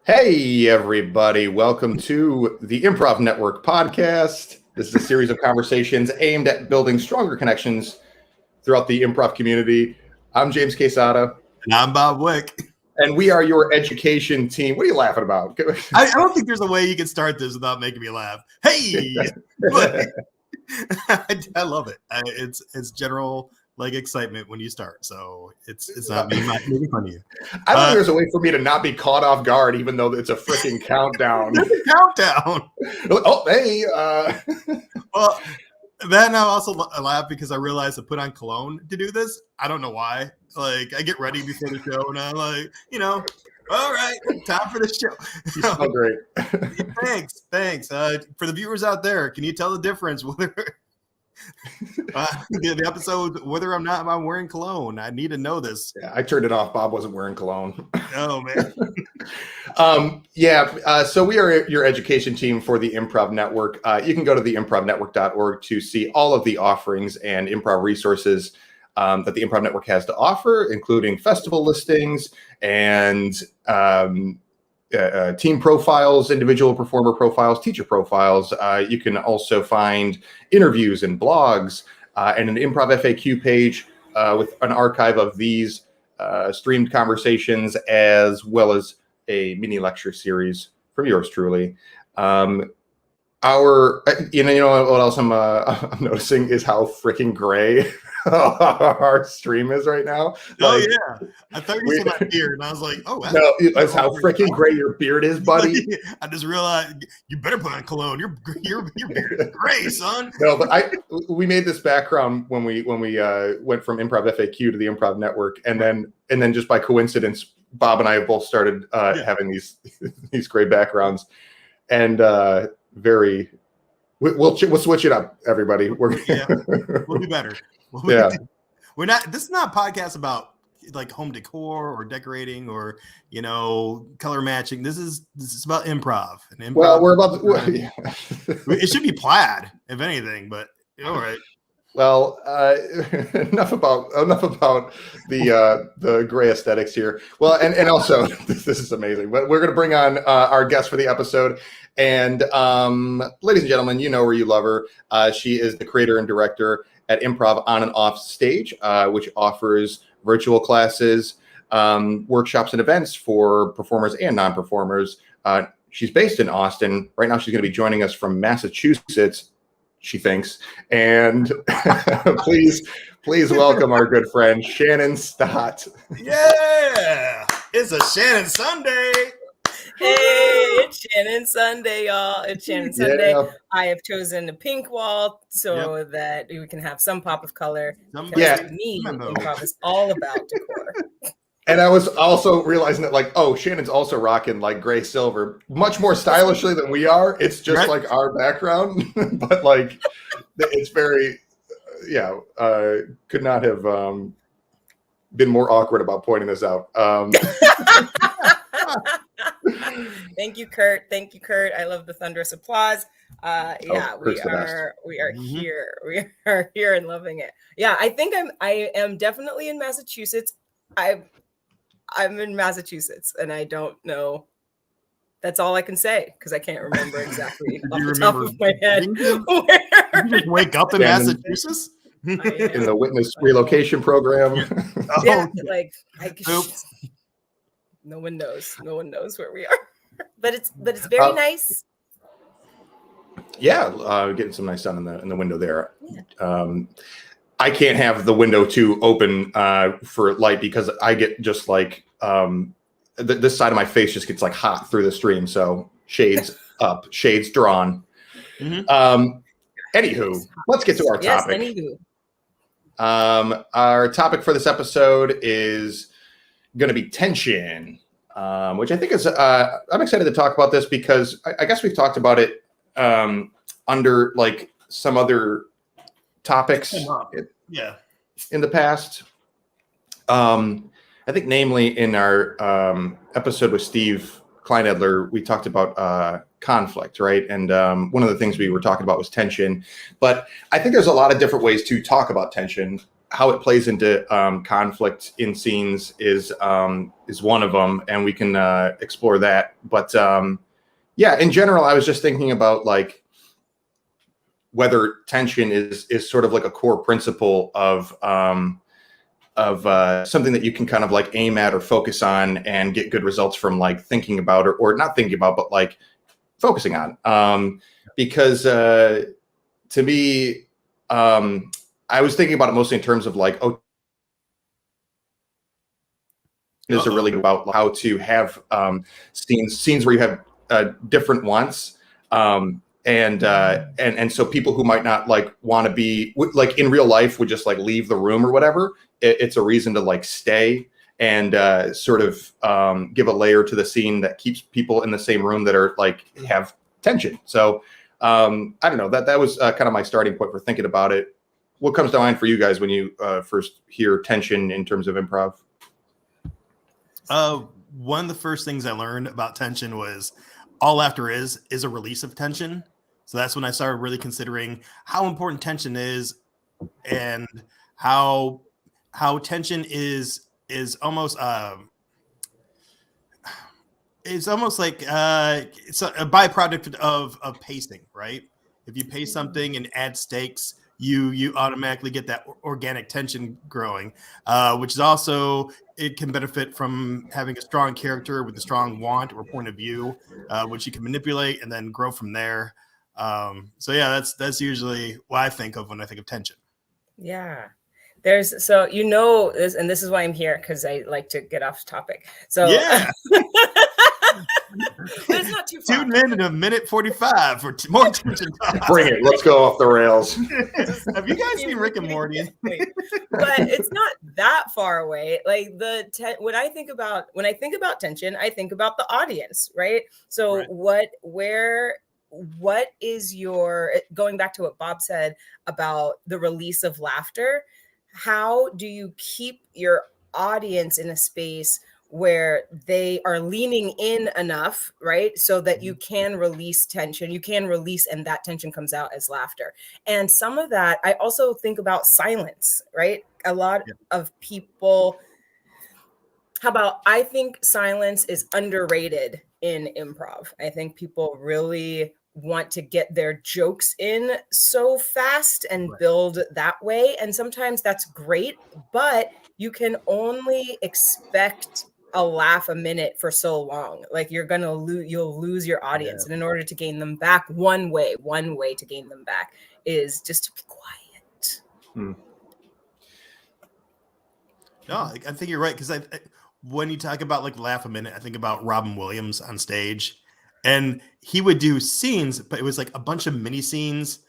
Hey, everybody. Welcome to the Improv Network podcast. This is a series of conversations aimed at building stronger connections throughout the improv community. I'm James Quesada. And I'm Bob Wick. And we are your education team. What are you laughing about? I don't think there's a way you can start this without making me laugh. Hey! I love it. It's general excitement when you start. So it's not me making fun of you. I don't think there's a way for me to not be caught off guard, even though it's a freaking countdown. There's a countdown. Oh, hey. Well, then I also laugh because I realized I put on cologne to do this. I don't know why. I get ready before the show and I'm like, all right, time for the show. You smell great. Thanks. For the viewers out there, can you tell the difference whether the episode whether I'm wearing cologne? I need to know this. Yeah, I turned it off. Bob wasn't wearing cologne. Oh man. So we are your education team for the Improv Network. You can go to the improvnetwork.org to see all of the offerings and improv resources that the Improv Network has to offer, including festival listings and team profiles, individual performer profiles, teacher profiles. You can also find interviews and blogs and an improv FAQ page with an archive of these streamed conversations, as well as a mini lecture series from yours truly. You know what else I'm noticing is how freaking gray our stream is right now. Oh yeah, I thought you said my beard, and I was like, oh, no, that's how freaking gray your beard is, buddy. I just realized you better put on cologne. Your beard is gray, son. No, but we made this background when we went from Improv FAQ to the Improv Network, and then just by coincidence, Bob and I have both started having these gray backgrounds, and We'll switch it up, everybody. We'll do better. We're not. This is not a podcast about home decor or decorating or color matching. This is about improv. And improv. Well, we're about. It should be plaid, if anything. But all right. Well, enough about the gray aesthetics here. Well, and also this is amazing. But we're going to bring on our guest for the episode. And ladies and gentlemen, you know her, you love her. She is the creator and director at Improv On and Off Stage, which offers virtual classes, workshops, and events for performers and non-performers. She's based in Austin. Right now, she's going to be joining us from Massachusetts, she thinks. And please welcome our good friend, Shannon Stott. Yeah! It's a Shannon Sunday! Hey, it's Shannon Sunday, y'all. It's Shannon Sunday. Yeah. I have chosen a pink wall so that we can have some pop of color. To me, improv is all about decor. And I was also realizing that Shannon's also rocking gray silver, much more stylishly than we are. It's just our background, but it's very, could not have been more awkward about pointing this out. Thank you, Kurt. I love the thunderous applause. We are here. We are here and loving it. Yeah, I am definitely in Massachusetts. I'm in Massachusetts, and I don't know. That's all I can say because I can't remember exactly off the top of my head. You just wake up in Massachusetts? In the witness relocation program. No one knows where we are. But it's very nice. Yeah, getting some nice sun in the window there. Yeah. I can't have the window too open for light because I get just this side of my face just gets hot through the stream. So shades up, shades drawn. Mm-hmm. Anywho, let's get to our topic. Our topic for this episode is going to be tension. which I think is, I'm excited to talk about this because I guess we've talked about it under like some other topics in the past. I think namely in our episode with Steve Kleinedler, we talked about conflict, right? And one of the things we were talking about was tension. But I think there's a lot of different ways to talk about tension. How it plays into conflict in scenes is one of them, and we can explore that. But yeah, in general, I was just thinking about like whether tension is sort of like a core principle of something that you can kind of like aim at or focus on and get good results from, like thinking about or not thinking about, but like focusing on. Because to me, I was thinking about it mostly in terms of like, is really about how to have scenes where you have different wants. And so people who might not like want to be like in real life would just like leave the room or whatever. It's a reason to like stay and sort of give a layer to the scene that keeps people in the same room that are like have tension. So I don't know, that was kind of my starting point for thinking about it. What comes to mind for you guys when you first hear tension in terms of improv? One of the first things I learned about tension was all laughter is a release of tension. So that's when I started really considering how important tension is and how tension is almost it's almost like it's a byproduct of pacing, right? If you pace something and add stakes, you automatically get that organic tension growing, which is also, it can benefit from having a strong character with a strong want or point of view, which you can manipulate and then grow from there. So yeah, that's usually what I think of when I think of tension. Yeah. There's, so you know this, and this is why I'm here, because I like to get off topic. So yeah. But it's not too far. Tune in a minute 45 for more tension talk. Bring it. Let's go off the rails. Have you guys seen Rick and Morty? But it's not that far away. Like when I think about tension, I think about the audience, right? So right. What is your, going back to what Bob said about the release of laughter, how do you keep your audience in a space where they are leaning in enough, right? So that you can release tension, you can release, and that tension comes out as laughter. And some of that, I also think about silence, right? A lot of people, I think silence is underrated in improv. I think people really want to get their jokes in so fast and build that way. And sometimes that's great, but you can only expect a laugh a minute for so long. Like you'll lose your audience. And in order to gain them back, one way to gain them back is just to be quiet. No, I think you're right. Because when you talk about like laugh a minute, I think about Robin Williams on stage. And he would do scenes, but it was like a bunch of mini scenes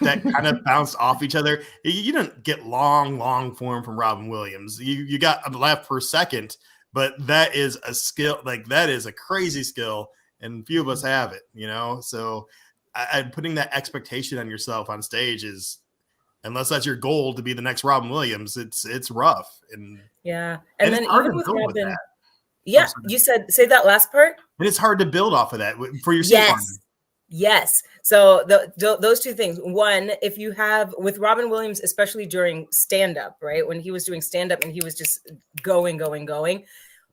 that kind of bounced off each other. You didn't get long form from Robin Williams. You got a laugh per second, but that is a skill. Like that is a crazy skill, and few of us have it, you know? So putting that expectation on yourself on stage is, unless that's your goal to be the next Robin Williams, it's rough. And yeah. And then even with Robin, with yeah, you say that last part. And it's hard to build off of that for your scene partner. Yes. So those two things. One, if you have with Robin Williams, especially during stand-up, right? When he was doing stand-up and he was just going.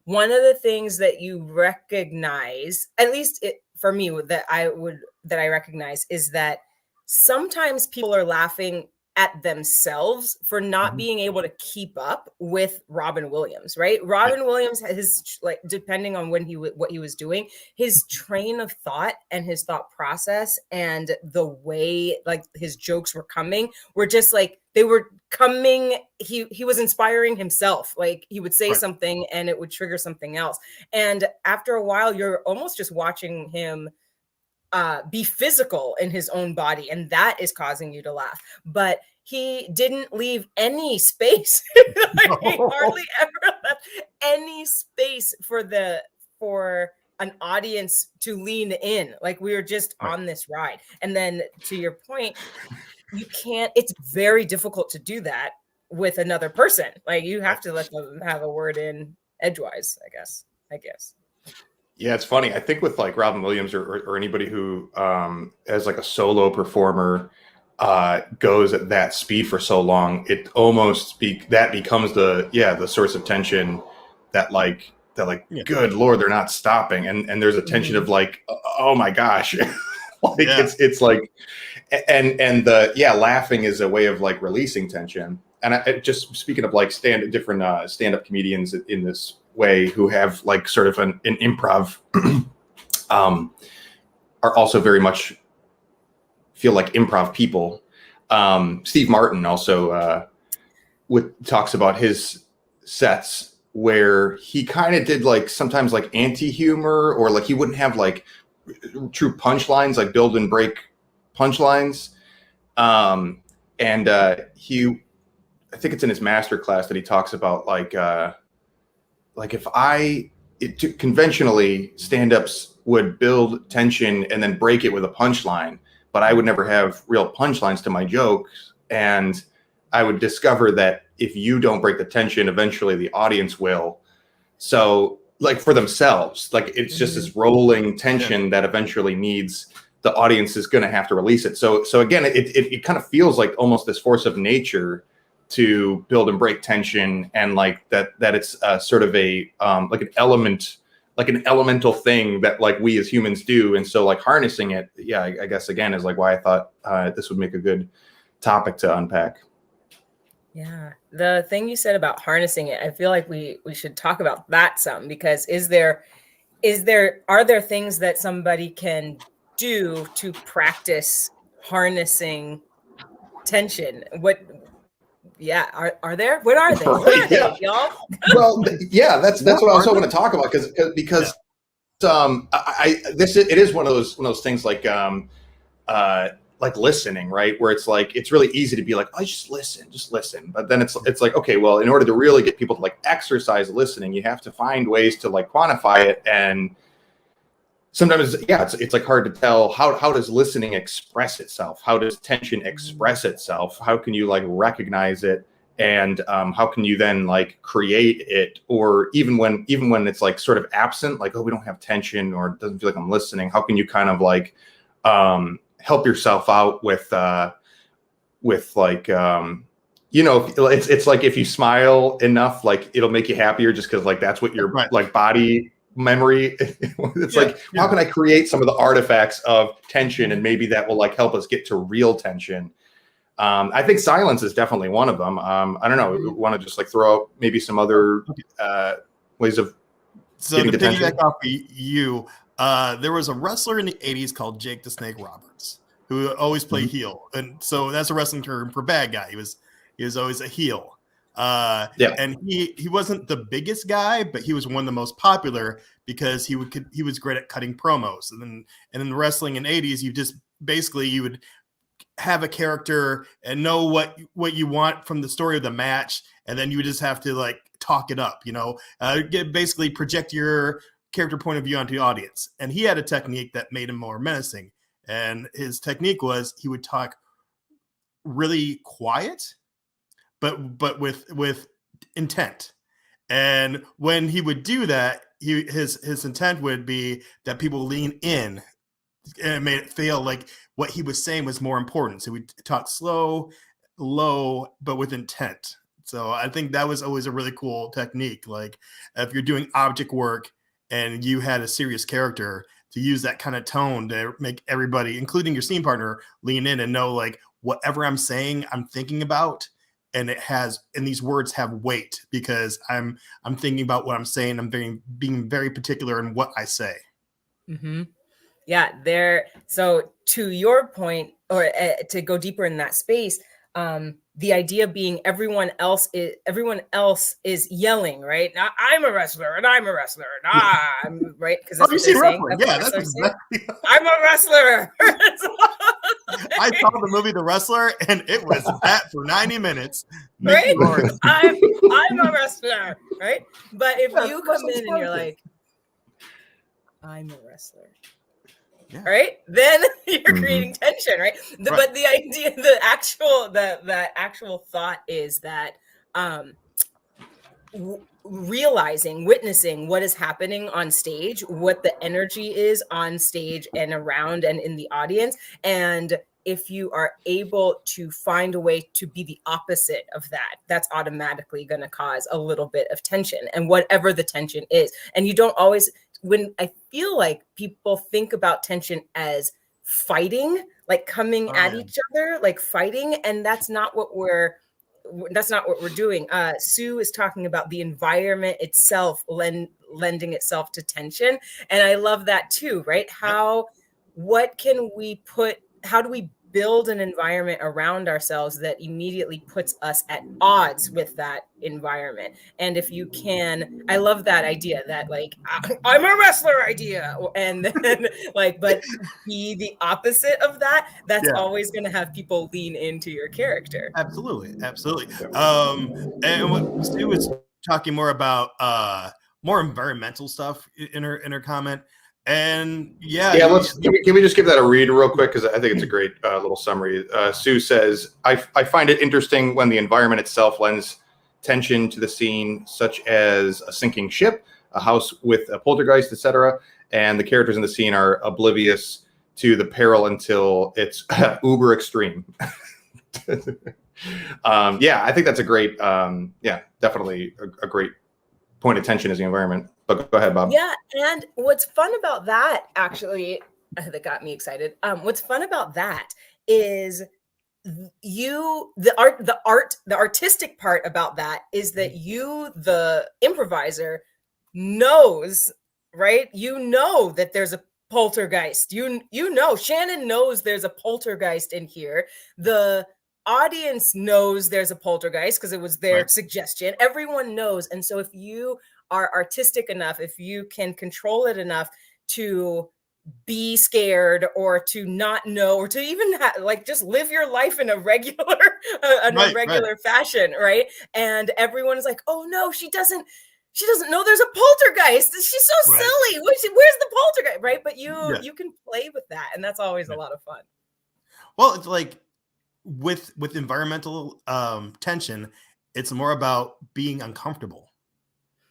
One of the things that you recognize, at least for me, that I recognize, is that sometimes people are laughing at themselves for not being able to keep up with Robin Williams, right? Robin Williams has, like, depending on what he was doing, his train of thought and his thought process and the way like his jokes were coming were just like, they were coming. He was inspiring himself. Like he would say something and it would trigger something else. And after a while, you're almost just watching him be physical in his own body, and that is causing you to laugh. But he didn't leave any space. He hardly ever left any space for the for an audience to lean in. Like we were just on this ride. And then to your point, it's very difficult to do that with another person. Like you have to let them have a word in edgewise, I guess. Yeah, it's funny. I think with like Robin Williams or anybody who as like a solo performer goes at that speed for so long, it almost becomes the source of tension that good Lord, they're not stopping, and there's a tension of like, oh my gosh, it's like, and laughing is a way of like releasing tension. And just speaking of like different stand-up comedians in this way who have like sort of an improv are also very much feel like improv people. Steve Martin also talks about his sets where he kind of did like sometimes like anti-humor, or like he wouldn't have like true punchlines, like build and break punchlines. I think it's in his master class that he talks about like if conventionally stand-ups would build tension and then break it with a punchline, but I would never have real punchlines to my jokes. And I would discover that if you don't break the tension, eventually the audience will. So like for themselves, like it's just this rolling tension that eventually needs, the audience is going to have to release it. So again, it kind of feels like almost this force of nature to build and break tension, and like that it's sort of a like an element, like an elemental thing that like we as humans do. And so like harnessing it, I guess again is like why I thought this would make a good topic to unpack. Yeah, the thing you said about harnessing it, I feel like we should talk about that some, because are there things that somebody can do to practice harnessing tension? Are there? What are they? What are they, y'all? Well, that's what I also want to talk about, because it is one of those things like listening, right? Where it's like it's really easy to be like, oh, just listen. But then it's like, okay, well, in order to really get people to like exercise listening, you have to find ways to like quantify it. And sometimes, it's like hard to tell how does listening express itself? How does tension express itself? How can you like recognize it? And how can you then like create it? Or even when it's like sort of absent, like, oh, we don't have tension, or it doesn't feel like I'm listening. How can you kind of like help yourself out with like, it's like if you smile enough, like it'll make you happier just because like that's what your like body memory. It's how can I create some of the artifacts of tension, and maybe that will like help us get to real tension. I think silence is definitely one of them. I don't know. We want to just like throw out maybe some other ways of getting to tension. Off you, there was a wrestler in the 80s called Jake the Snake Roberts who always played heel, and so that's a wrestling term for bad guy. He was always a heel. And he wasn't the biggest guy, but he was one of the most popular because he was great at cutting promos. And in wrestling in the 80s, you would have a character and know what you want from the story of the match, and then you would just have to like talk it up, basically project your character point of view onto the audience. And he had a technique that made him more menacing, and his technique was he would talk really quiet but with intent. And when he would do that, his intent would be that people lean in, and it made it feel like what he was saying was more important. So we talk slow, low, but with intent. So I think that was always a really cool technique. Like if you're doing object work and you had a serious character, to use that kind of tone to make everybody, including your scene partner, lean in and know like whatever I'm saying, I'm thinking about. And these words have weight because I'm thinking about what I'm saying. I'm being very particular in what I say. Mm-hmm. Yeah, so to your point, or to go deeper in that space, the idea being everyone else is yelling, right? Now, I'm a wrestler, and I'm a wrestler, and I'm right because that's what they're saying. That's exactly. I'm a wrestler. I saw the movie The Wrestler, and it was that for 90 minutes. Right? I'm a wrestler, right? But if you come in and you're like, I'm a wrestler. Yeah. Right, then you're creating tension, right? But the idea, the actual thought is that witnessing what is happening on stage, what the energy is on stage and around and in the audience, and if you are able to find a way to be the opposite of that, that's automatically going to cause a little bit of tension, and whatever the tension is. And you don't always, when I feel like people think about tension as fighting, like coming at each other, like fighting, and that's not what we're doing. Sue is talking about the environment itself lending itself to tension, and I love that too, right? How do we build an environment around ourselves that immediately puts us at odds with that environment? And if you can, I love that idea, that like, I'm a wrestler idea, and then like, but be the opposite of that. That's always going to have people lean into your character. Absolutely. And what Sue was talking more about, more environmental stuff in her comment. And can we just give that a read real quick, because I think it's a great little summary. Sue says, I find it interesting when the environment itself lends tension to the scene, such as a sinking ship, a house with a poltergeist, etc., and the characters in the scene are oblivious to the peril until it's uber extreme. I think that's a great definitely a great point of tension is the environment. But go ahead, Bob. Yeah, and what's fun about that, actually, that got me excited. What's fun about that is the artistic part about that is that you, the improviser, knows, right? You know that there's a poltergeist. You know, Shannon knows there's a poltergeist in here. The audience knows there's a poltergeist because it was their suggestion. Everyone knows. And so if you are artistic enough, if you can control it enough to be scared or to not know, or to even just live your life in a regular fashion, right? And everyone is like, oh no, she doesn't know there's a poltergeist. She's so silly. Where's the poltergeist, right? But you can play with that, and that's always a lot of fun. Well, it's like with environmental tension, it's more about being uncomfortable.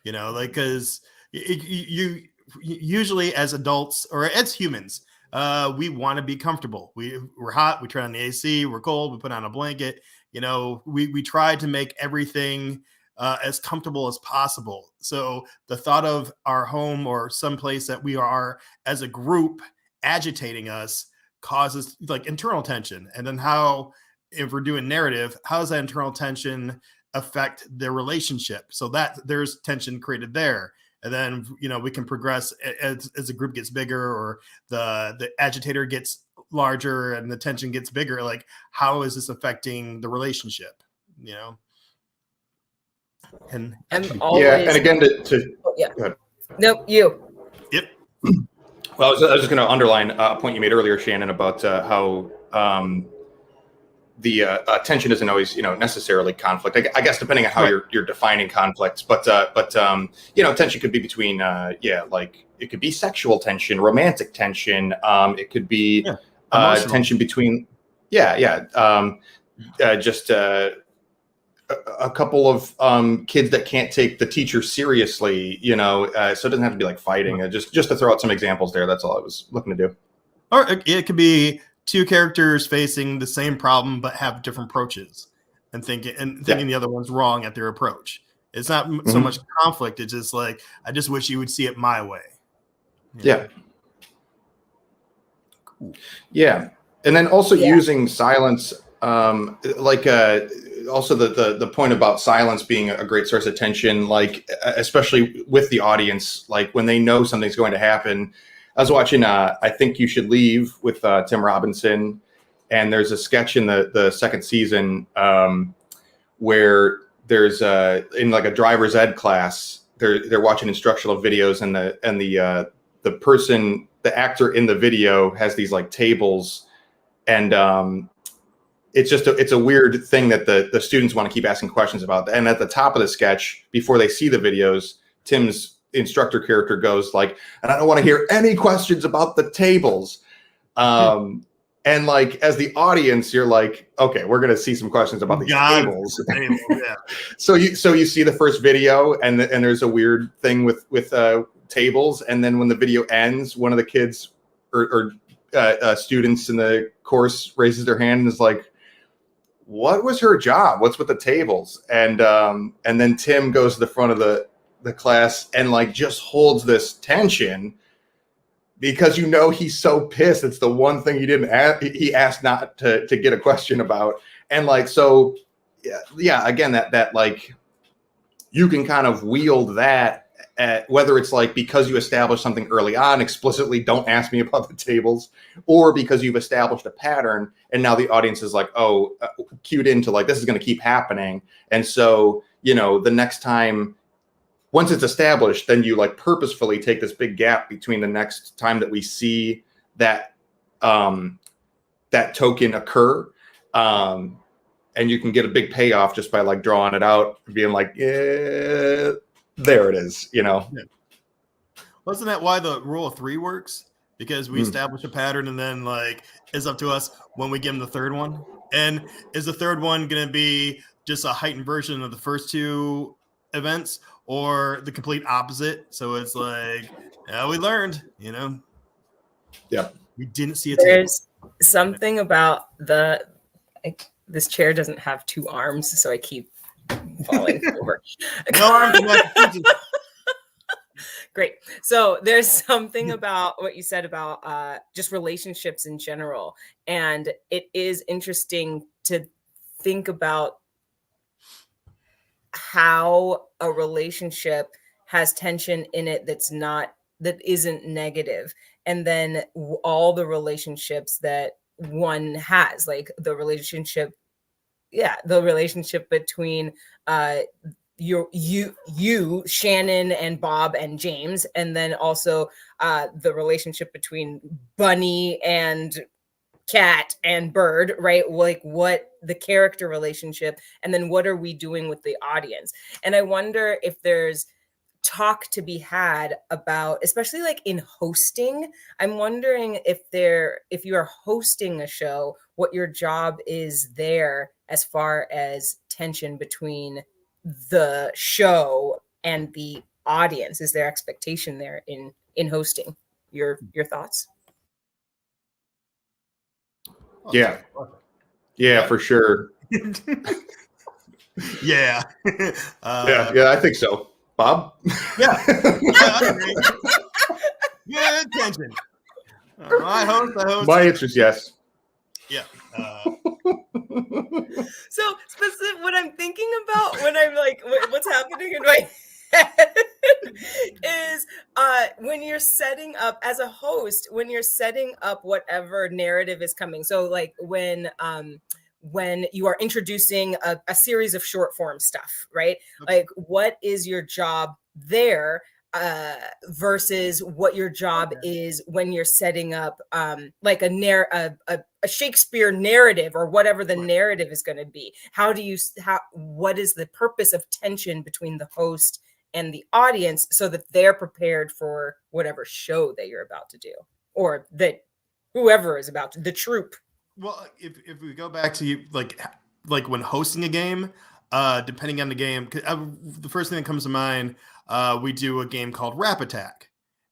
You know, like, because you usually as adults or as humans, we want to be comfortable. We're hot, we turn on the AC. We're cold, we put on a blanket. You know, we try to make everything as comfortable as possible. So the thought of our home or someplace that we are as a group agitating us causes like internal tension. And then if we're doing narrative, how does that internal tension affect their relationship, so that there's tension created there? And then, you know, we can progress as the group gets bigger, or the agitator gets larger and the tension gets bigger. Like, how is this affecting the relationship, you know? And and again Nope, you. Yep. Well, I was just going to underline a point you made earlier, Shannon, about how the tension isn't always, necessarily conflict. I guess depending on how you're defining conflicts, but tension could be between, like it could be sexual tension, romantic tension. It could be tension between, just a couple of kids that can't take the teacher seriously, so it doesn't have to be like fighting. Just to throw out some examples there. That's all I was looking to do. Or it could be two characters facing the same problem but have different approaches, and thinking the other one's wrong at their approach. It's not so much conflict. It's just like, I just wish you would see it my way. Yeah. Cool. Yeah. And then also using silence, also the point about silence being a great source of tension, like especially with the audience, like when they know something's going to happen. I was watching I Think You Should Leave with Tim Robinson, and there's a sketch in the second season where there's in like a driver's ed class, they're watching instructional videos, and the actor in the video has these like tables, and it's a weird thing that the students want to keep asking questions about. And at the top of the sketch, before they see the videos, Tim's instructor character goes like, and I don't want to hear any questions about the tables. And like, as the audience, you're like, okay, we're going to see some questions about these tables. Yeah. So you see the first video, and there's a weird thing with tables. And then when the video ends, one of the kids or students in the course raises their hand and is like, what was her job? What's with the tables? And then Tim goes to the front of the class and like just holds this tension, because he's so pissed. It's the one thing he asked not to get a question about. And like, so yeah, again, that like, you can kind of wield that at, whether it's like because you established something early on, explicitly don't ask me about the tables, or because you've established a pattern and now the audience is like, cued into like, this is going to keep happening. And so, the next time, once it's established, then you like purposefully take this big gap between the next time that we see that that token occur, and you can get a big payoff just by like drawing it out, being like, yeah, there it is, Yeah. Wasn't that why the rule of 3 works? Because we establish a pattern, and then like it's up to us when we give them the third one. And is the third one going to be just a heightened version of the first 2 events, or the complete opposite? So it's like, we learned, Yeah. We didn't see it. There's something about this chair doesn't have 2 arms, so I keep falling over. No arms. Great. So there's something about what you said about just relationships in general. And it is interesting to think about how a relationship has tension in it that isn't negative, and then all the relationships that one has, like the relationship between you Shannon and Bob and James, and then also the relationship between Bunny and Cat and Bird, right? Like what the character relationship, and then what are we doing with the audience? And I wonder if there's talk to be had about, especially like in hosting. I'm wondering if you are hosting a show, what your job is there as far as tension between the show and the audience. Is there expectation there in hosting? Your thoughts? Yeah, for sure. Yeah. Yeah, I think so. Bob? Yeah. I agree. Good attention. I host. My answer is yes. Yeah. So specific, what I'm thinking about when I'm like, what's happening in my head is when you're setting up as a host, when you're setting up whatever narrative is coming. So like when you are introducing a series of short form stuff, right? Okay. Like what is your job there versus what your job is when you're setting up like a Shakespeare narrative or whatever the narrative is going to be. What is the purpose of tension between the host and the audience so that they're prepared for whatever show that you're about to do, or that whoever is about to, the troupe. Well, if we go back to like when hosting a game, depending on the game, the first thing that comes to mind, we do a game called Rap Attack,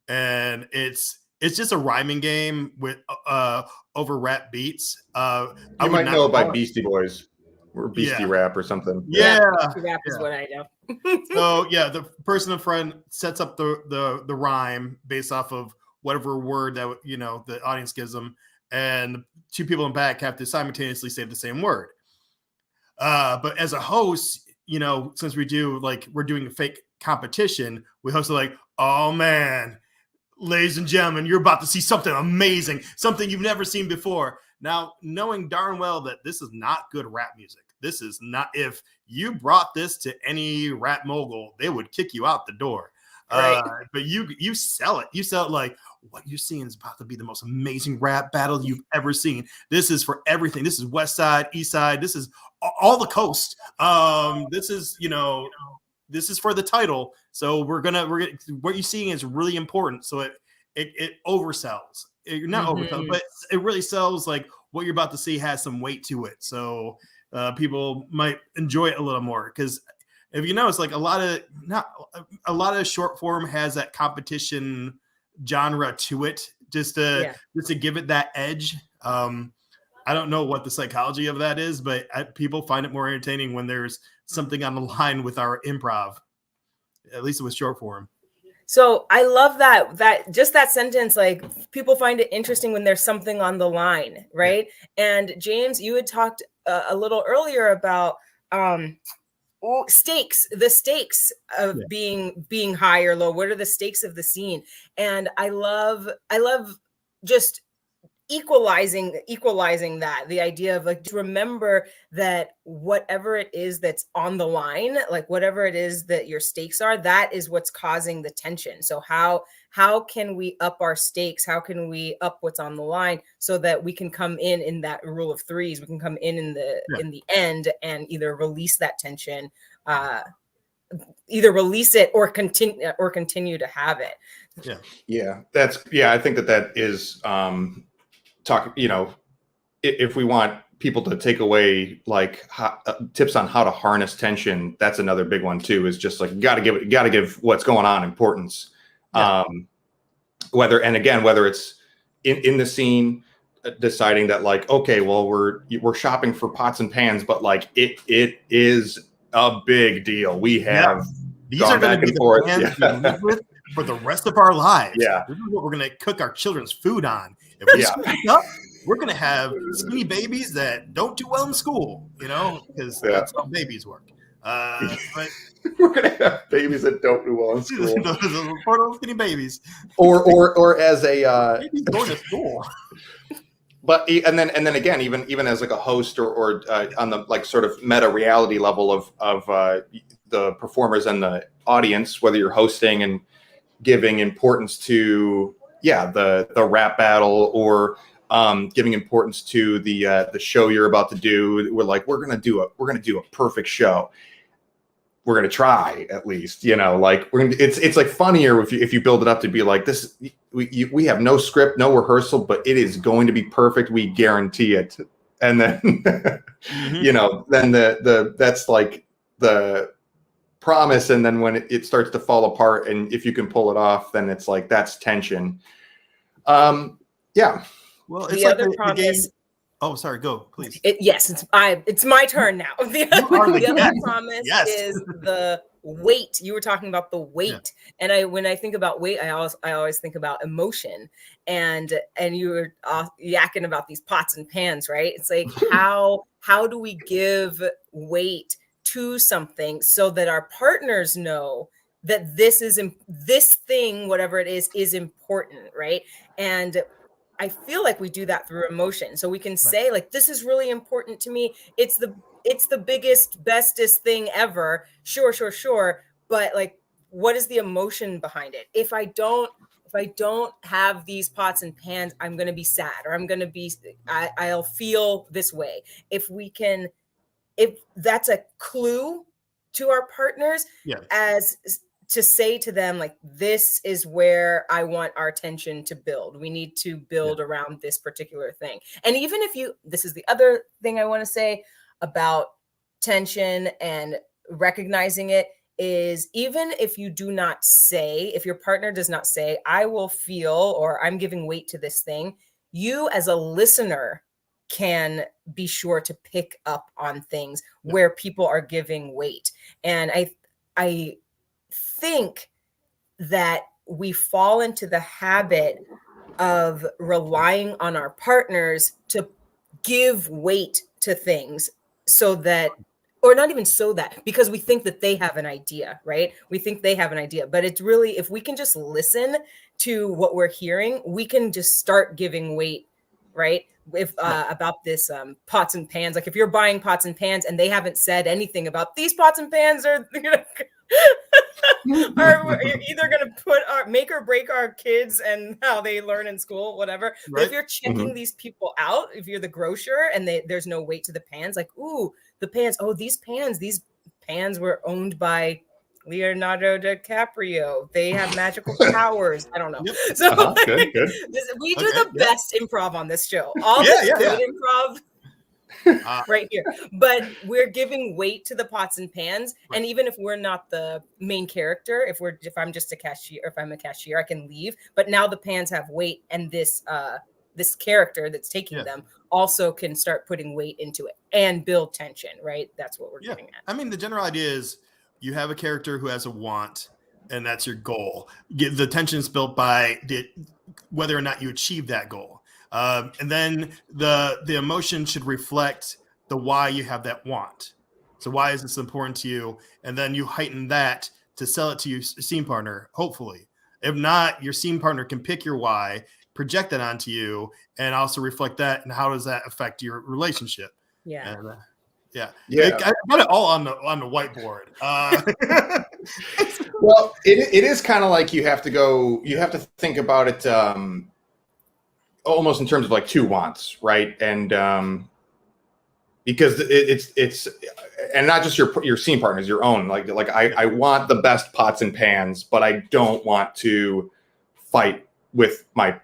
and it's just a rhyming game with over rap beats. You might know it by Beastie Boys or Beastie Rap or something. Yeah, Beastie Rap is what I know. So yeah, the person in front sets up the rhyme based off of whatever word that the audience gives them, and 2 people in back have to simultaneously say the same word. But as a host, since we're doing a fake competition, we host it like, oh man, ladies and gentlemen, you're about to see something amazing, something you've never seen before. Now, knowing darn well that this is not good rap music. This is not, if you brought this to any rap mogul, they would kick you out the door. Right. But you sell it. You sell it like, what you're seeing is about to be the most amazing rap battle you've ever seen. This is for everything. This is West Side, East Side. This is all the coast. This is, this is for the title. So we're gonna what you're seeing is really important. So it oversells. It not oversells, but it really sells like what you're about to see has some weight to it. So people might enjoy it a little more, because if you notice, like a lot of short form has that competition genre to it, just to give it that edge. I don't know what the psychology of that is, but people find it more entertaining when there's something on the line with our improv, at least it was short form. So I love that just that sentence, like people find it interesting when there's something on the line, right? Yeah. And James, you had talked a little earlier about stakes, the stakes of being high or low. What are the stakes of the scene? And I love just equalizing that, the idea of like, remember that whatever it is that's on the line, like whatever it is that your stakes are, that is what's causing the tension. So how can we up our stakes? How can we up what's on the line so that we can come in that rule of threes? We can come in the end and either release that tension, either release it or continue to have it. I think that is if we want people to take away like tips on how to harness tension, that's another big one too, is just like got to give what's going on importance. Whether it's in the scene, deciding that like, okay, well, we're shopping for pots and pans, but like it is a big deal. We have these are going to be the pans we live with for the rest of our lives. This is what we're going to cook our children's food on. If we screw it up, we're going to have skinny babies that don't do well in school, because that's how babies work. But we're going to have babies that don't do well in school. Those skinny babies. Or as a babies going to school. But and then again, even as like a host or on the like sort of meta reality level of the performers and the audience, whether you're hosting and giving importance to the rap battle or giving importance to the show you're about to do. We're gonna do a perfect show. We're gonna try at least, like it's like funnier if you build it up to be like this. We have no script, no rehearsal, but it is going to be perfect. We guarantee it. And then then that's like the promise. And then when it starts to fall apart, and if you can pull it off, then it's like that's tension. Well, it's the other promise. Oh, sorry. Go, please. It's my turn now. The other promise is the weight. You were talking about the weight, and when I think about weight, I always think about emotion. And you were yakking about these pots and pans, right? It's like how do we give weight to something so that our partners know that this thing, whatever it is important, right? And I feel like we do that through emotion. So we can say like, this is really important to me. It's the biggest, bestest thing ever. Sure. But like, what is the emotion behind it? If I don't have these pots and pans, I'm going to be sad, or I'll feel this way. If that's a clue to our partners, as to say to them, like, this is where I want our tension to build. We need to build around this particular thing. And even if this is the other thing I want to say about tension and recognizing it, is even if you do not say, if your partner does not say, I will feel, or I'm giving weight to this thing, you as a listener can be sure to pick up on things where people are giving weight. And I think that we fall into the habit of relying on our partners to give weight to things so that, or not even so that, because we think that they have an idea, right? We think they have an idea, but it's really, if we can just listen to what we're hearing, we can just start giving weight, right? About this pots and pans. Like if you're buying pots and pans and they haven't said anything about these pots and pans, or or you're either going to make or break our kids and how they learn in school, whatever. Right. But if you're checking these people out, if you're the grocer and there's no weight to the pans, like, ooh, the pans, these pans were owned by Leonardo DiCaprio. They have magical powers. I don't know. Yep. So Good. we do the best improv on this show. All good improv right here. But we're giving weight to the pots and pans. Right. And even if we're not the main character, if I'm just a cashier, if I'm a cashier, I can leave. But now the pans have weight, and this character that's taking them also can start putting weight into it and build tension, right? That's what we're getting at. I mean, the general idea is you have a character who has a want, and that's your goal. The tension is built by whether or not you achieve that goal. And then the emotion should reflect the why you have that want. So why is this important to you? And then you heighten that to sell it to your scene partner, hopefully. If not, your scene partner can pick your why, project that onto you, and also reflect that. And how does that affect your relationship? Yeah. And, I got it all on the whiteboard. Well, it is kind of like you have to think about it almost in terms of like two wants, right? And because it's and not just your scene partners, your own. Like I want the best pots and pans, but I don't want to fight with my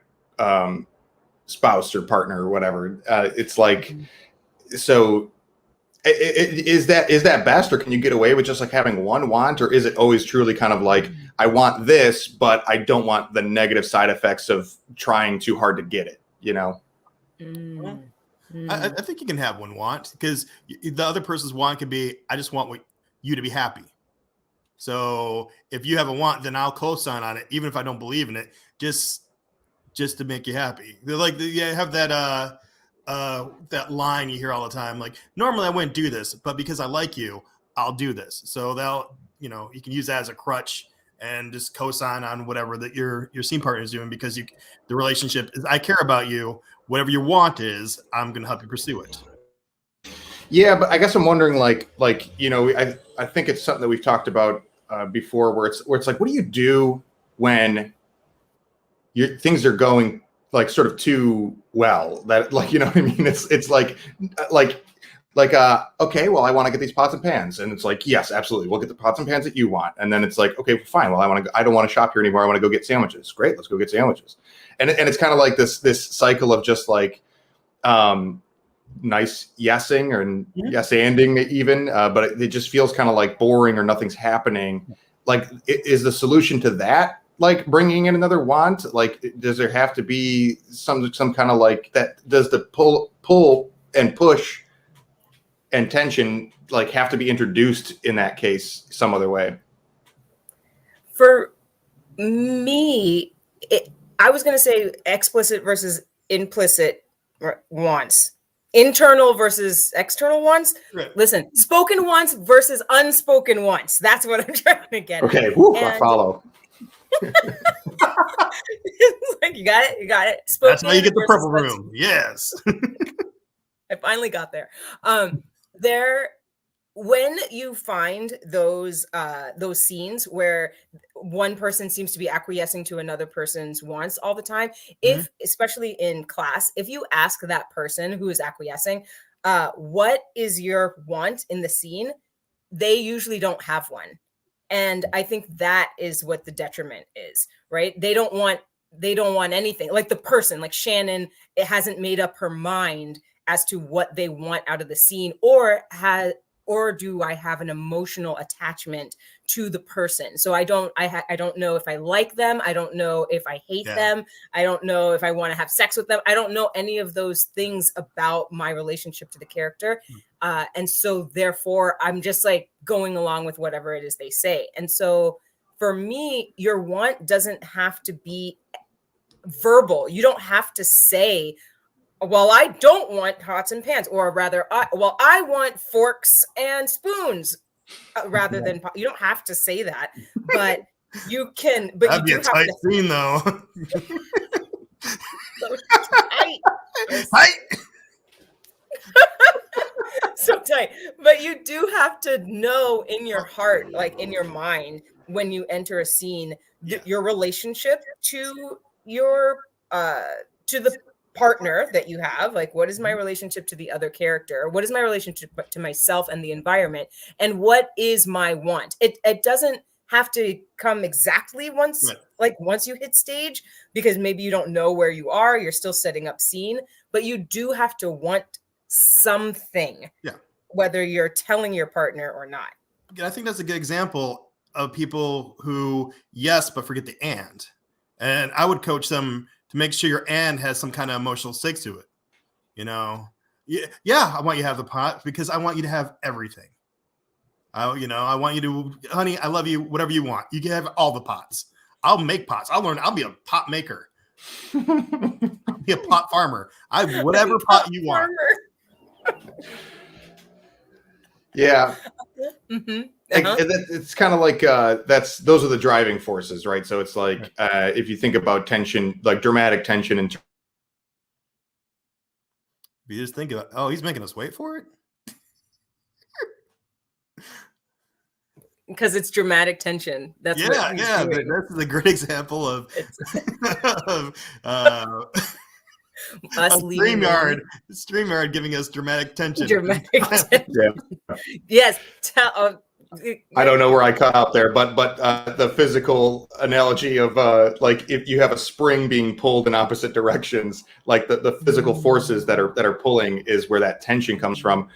spouse or partner or whatever. It's like, so is that best, or can you get away with just like having one want, or is it always truly kind of like, I want this, but I don't want the negative side effects of trying too hard to get it, you know? I think you can have one want, because the other person's want could be, I just want you to be happy. So if you have a want, then I'll co-sign on it, even if I don't believe in it, just to make you happy. They're like, you have that line you hear all the time, like, normally I wouldn't do this, but because I like you, I'll do this. So you can use that as a crutch and just co-sign on whatever that your scene partner is doing, because the relationship is, I care about you. Whatever your want is, I'm going to help you pursue it. Yeah, but I guess I'm wondering, like I think it's something that we've talked about before, where it's like, what do you do when things are going like sort of too well, that, like, you know what I mean? It's like, okay, well, I want to get these pots and pans. And it's like, yes, absolutely. We'll get the pots and pans that you want. And then it's like, okay, fine. Well, I don't want to shop here anymore. I want to go get sandwiches. Great. Let's go get sandwiches. And it's kind of like this cycle of just like, nice yesing or yes-anding even. But it just feels kind of like boring, or nothing's happening. Like, is the solution to that like bringing in another want? Like, does there have to be some kind of like that? Does the pull and push and tension like have to be introduced in that case some other way? For me, I was going to say explicit versus implicit wants. Internal versus external wants. Right. Listen, spoken wants versus unspoken wants. That's what I'm trying to get. Okay, I follow. Like, you got it. Spoken. That's how you get the purple room. Yes. I finally got there. When you find those scenes where one person seems to be acquiescing to another person's wants all the time, if especially in class, if you ask that person who is acquiescing, what is your want in the scene, they usually don't have one. And I think that is what the detriment is, right? They don't want anything. Like the person, like Shannon, it hasn't made up her mind as to what they want out of the scene, or do I have an emotional attachment to the person? So I don't know if I like them. I don't know if I hate them. I don't know if I want to have sex with them. I don't know any of those things about my relationship to the character. And so therefore I'm just like going along with whatever it is they say. And so for me, your want doesn't have to be verbal. You don't have to say, well, I don't want pots and pans, or rather, I want forks and spoons, rather than you don't have to say that, but you can. But that'd you be a tight scene, though. So tight. So tight. But you do have to know in your heart, like in your mind, when you enter a scene, your relationship to your to the partner that you have, like, what is my relationship to the other character? What is my relationship to myself and the environment? And what is my want? It doesn't have to come exactly once, Right. like once you hit stage, because maybe you don't know where you are, you're still setting up scene, but you do have to want something, whether you're telling your partner or not. I think that's a good example of people who yes, but forget the and. And I would coach them to make sure your and has some kind of emotional stakes to it. You know, yeah, I want you to have the pot because I want you to have everything. I want you to, honey, I love you, whatever you want. You can have all the pots. I'll make pots. I'll be a pot maker. I'll be a pot farmer. Whatever pot you want. Yeah. Mm-hmm. It's kind of like those are the driving forces, right? So it's like if you think about tension, like dramatic tension, and you just think about, oh, he's making us wait for it. Because it's dramatic tension. That's This is a great example of us StreamYard giving us dramatic tension. Yes. I don't know where I cut out there, but the physical analogy of like if you have a spring being pulled in opposite directions, like the physical forces that are pulling is where that tension comes from.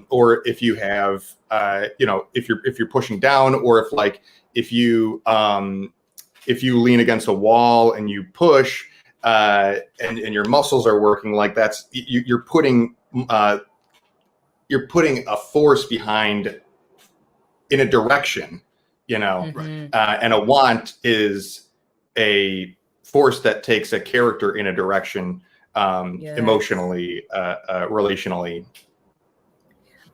Or if you have if you're pushing down, or if you lean against a wall and you push and your muscles are working, like that's you're putting a force behind in a direction, and a want is a force that takes a character in a direction, emotionally, relationally.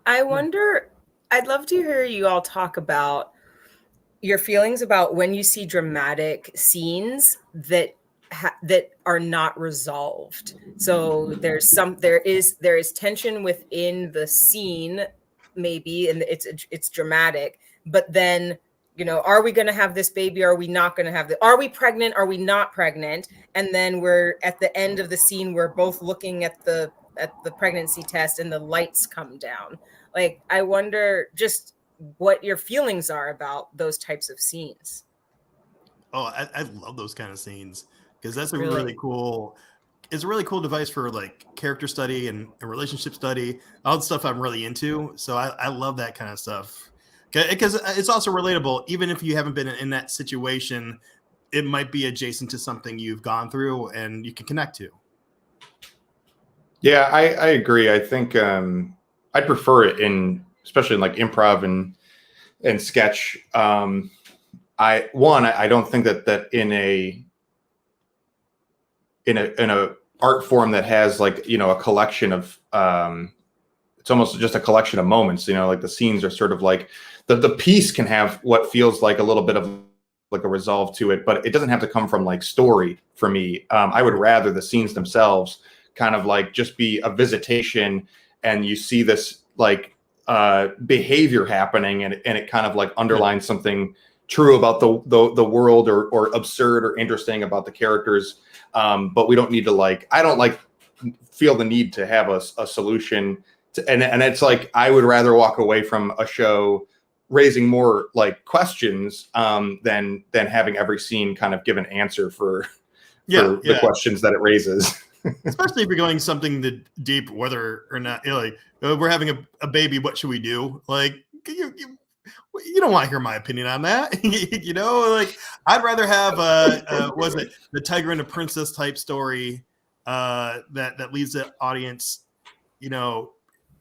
I wonder, I'd love to hear you all talk about your feelings about when you see dramatic scenes that are not resolved. So there is tension within the scene, maybe, and it's dramatic, but then are we going to have this baby? Are we not going to have are we pregnant? Are we not pregnant? And then we're at the end of the scene, we're both looking at the pregnancy test and the lights come down. Like, I wonder just what your feelings are about those types of scenes. Oh, I love those kind of scenes, because that's really cool. It's a really cool device for like character study and relationship study, all the stuff I'm really into. So I love that kind of stuff, because it's also relatable. Even if you haven't been in that situation, it might be adjacent to something you've gone through and you can connect to. Yeah, I agree. I think I'd prefer it especially in like improv and sketch. I don't think that in a art form that has like a collection of it's almost just a collection of moments. Like the scenes are sort of like the piece can have what feels like a little bit of like a resolve to it, but it doesn't have to come from like story for me. I would rather the scenes themselves kind of like just be a visitation, and you see this like behavior happening, and it kind of like underlines something true about the world, or absurd or interesting about the characters. But we don't need to I don't feel the need to have a solution and it's like, I would rather walk away from a show raising more like questions than having every scene kind of give an answer for the questions that it raises. Especially if you're going something deep, whether or not we're having a baby, what should we do? Like you don't want to hear my opinion on that. Like I'd rather have was it the Tiger and the Princess type story that leaves the audience,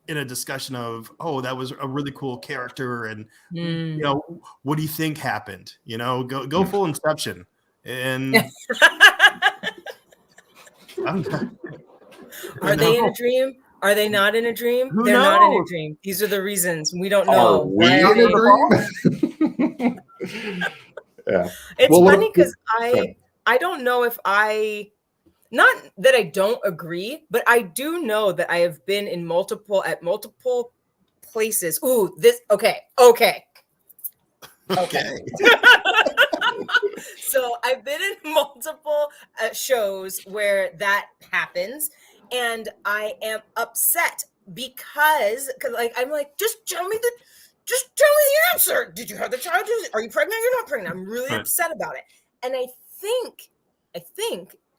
in a discussion of, oh, that was a really cool character, and what do you think happened? Go full Inception. And are they in a dream? Are they not in a dream? Who They're knows? Not in a dream. These are the reasons we don't know. Are we in a dream? Yeah. It's funny because I don't know if not that I don't agree, but I do know that I have been at multiple places. Ooh, okay. So I've been in multiple shows where that happens, and I am upset because like I'm like, just just tell me the answer. Did you have the child? Are you pregnant? You're not pregnant. I'm really upset about it. And I think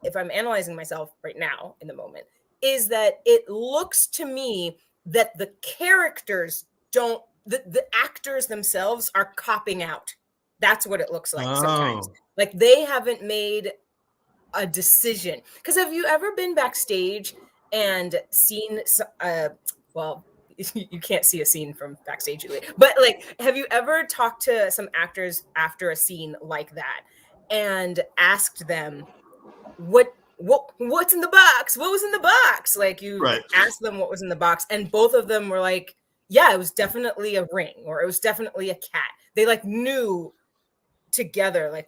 if I'm analyzing myself right now in the moment, is that it looks to me that the characters don't, the actors themselves are copping out. That's what it looks like sometimes. Like they haven't made a decision. Because have you ever been backstage and seen, well, you can't see a scene from backstage, but like, have you ever talked to some actors after a scene like that and asked them what's in the box? What was in the box? Like you asked them what was in the box, and both of them were like, yeah, it was definitely a ring, or it was definitely a cat. They like knew together, like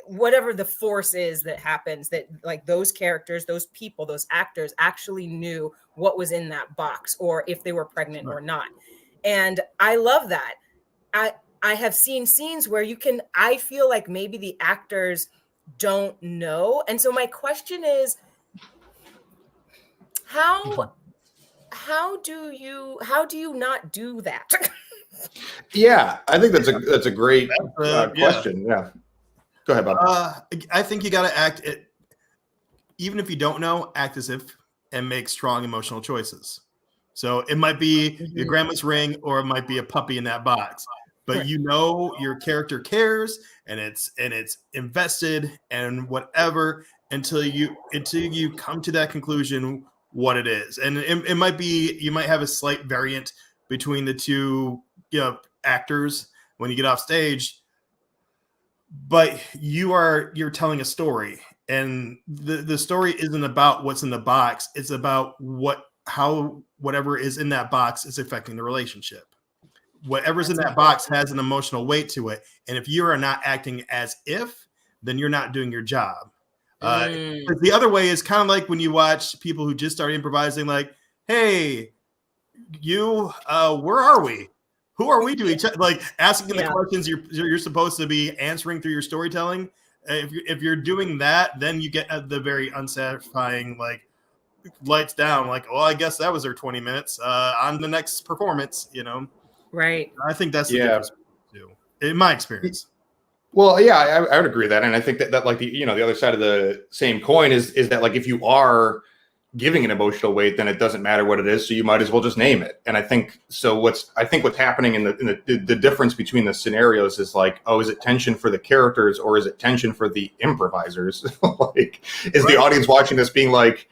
whatever the force is that happens, that like those characters, those people, those actors actually knew what was in that box, or if they were pregnant or not. And I love that. I have seen scenes where I feel like maybe the actors don't know. And so my question is, how do you not do that? Yeah, I think that's a great question. Yeah. Go ahead, Bob. I think you got to act it, even if you don't know, act as if and make strong emotional choices. So it might be your grandma's ring, or it might be a puppy in that box. But you know your character cares, and it's invested and whatever until you come to that conclusion what it is. And it might be, you might have a slight variant between the two actors when you get off stage, but you're telling a story, and the story isn't about what's in the box. It's about how whatever is in that box is affecting the relationship. Whatever's in that box has an emotional weight to it. And if you are not acting as if, then you're not doing your job. The other way is kind of like when you watch people who just start improvising, like, hey, where are we? Who are we to each other? Like asking the questions you're supposed to be answering through your storytelling. If you're doing that, then you get the very unsatisfying, like, lights down, like, well, I guess that was their 20 minutes on the next performance, Right. I think that's the difference too, in my experience. Well, yeah, I would agree with that. And I think that like the other side of the same coin is that like if you are giving an emotional weight, then it doesn't matter what it is. So you might as well just name it. And I think so what's happening in the difference between the scenarios is like, oh, is it tension for the characters or is it tension for the improvisers? Like, is the audience watching this being like,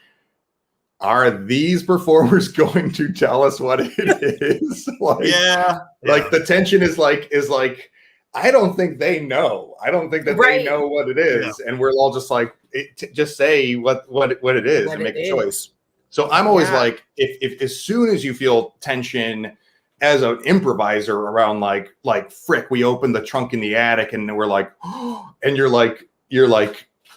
are these performers going to tell us what it is? Like the tension is like, I don't think they know. I don't think that they know what it is. Yeah. And we're all just like, just say what it is and make a choice. So I'm always like, if as soon as you feel tension as an improviser around like frick, we opened the trunk in the attic and we're like, oh, and you're like,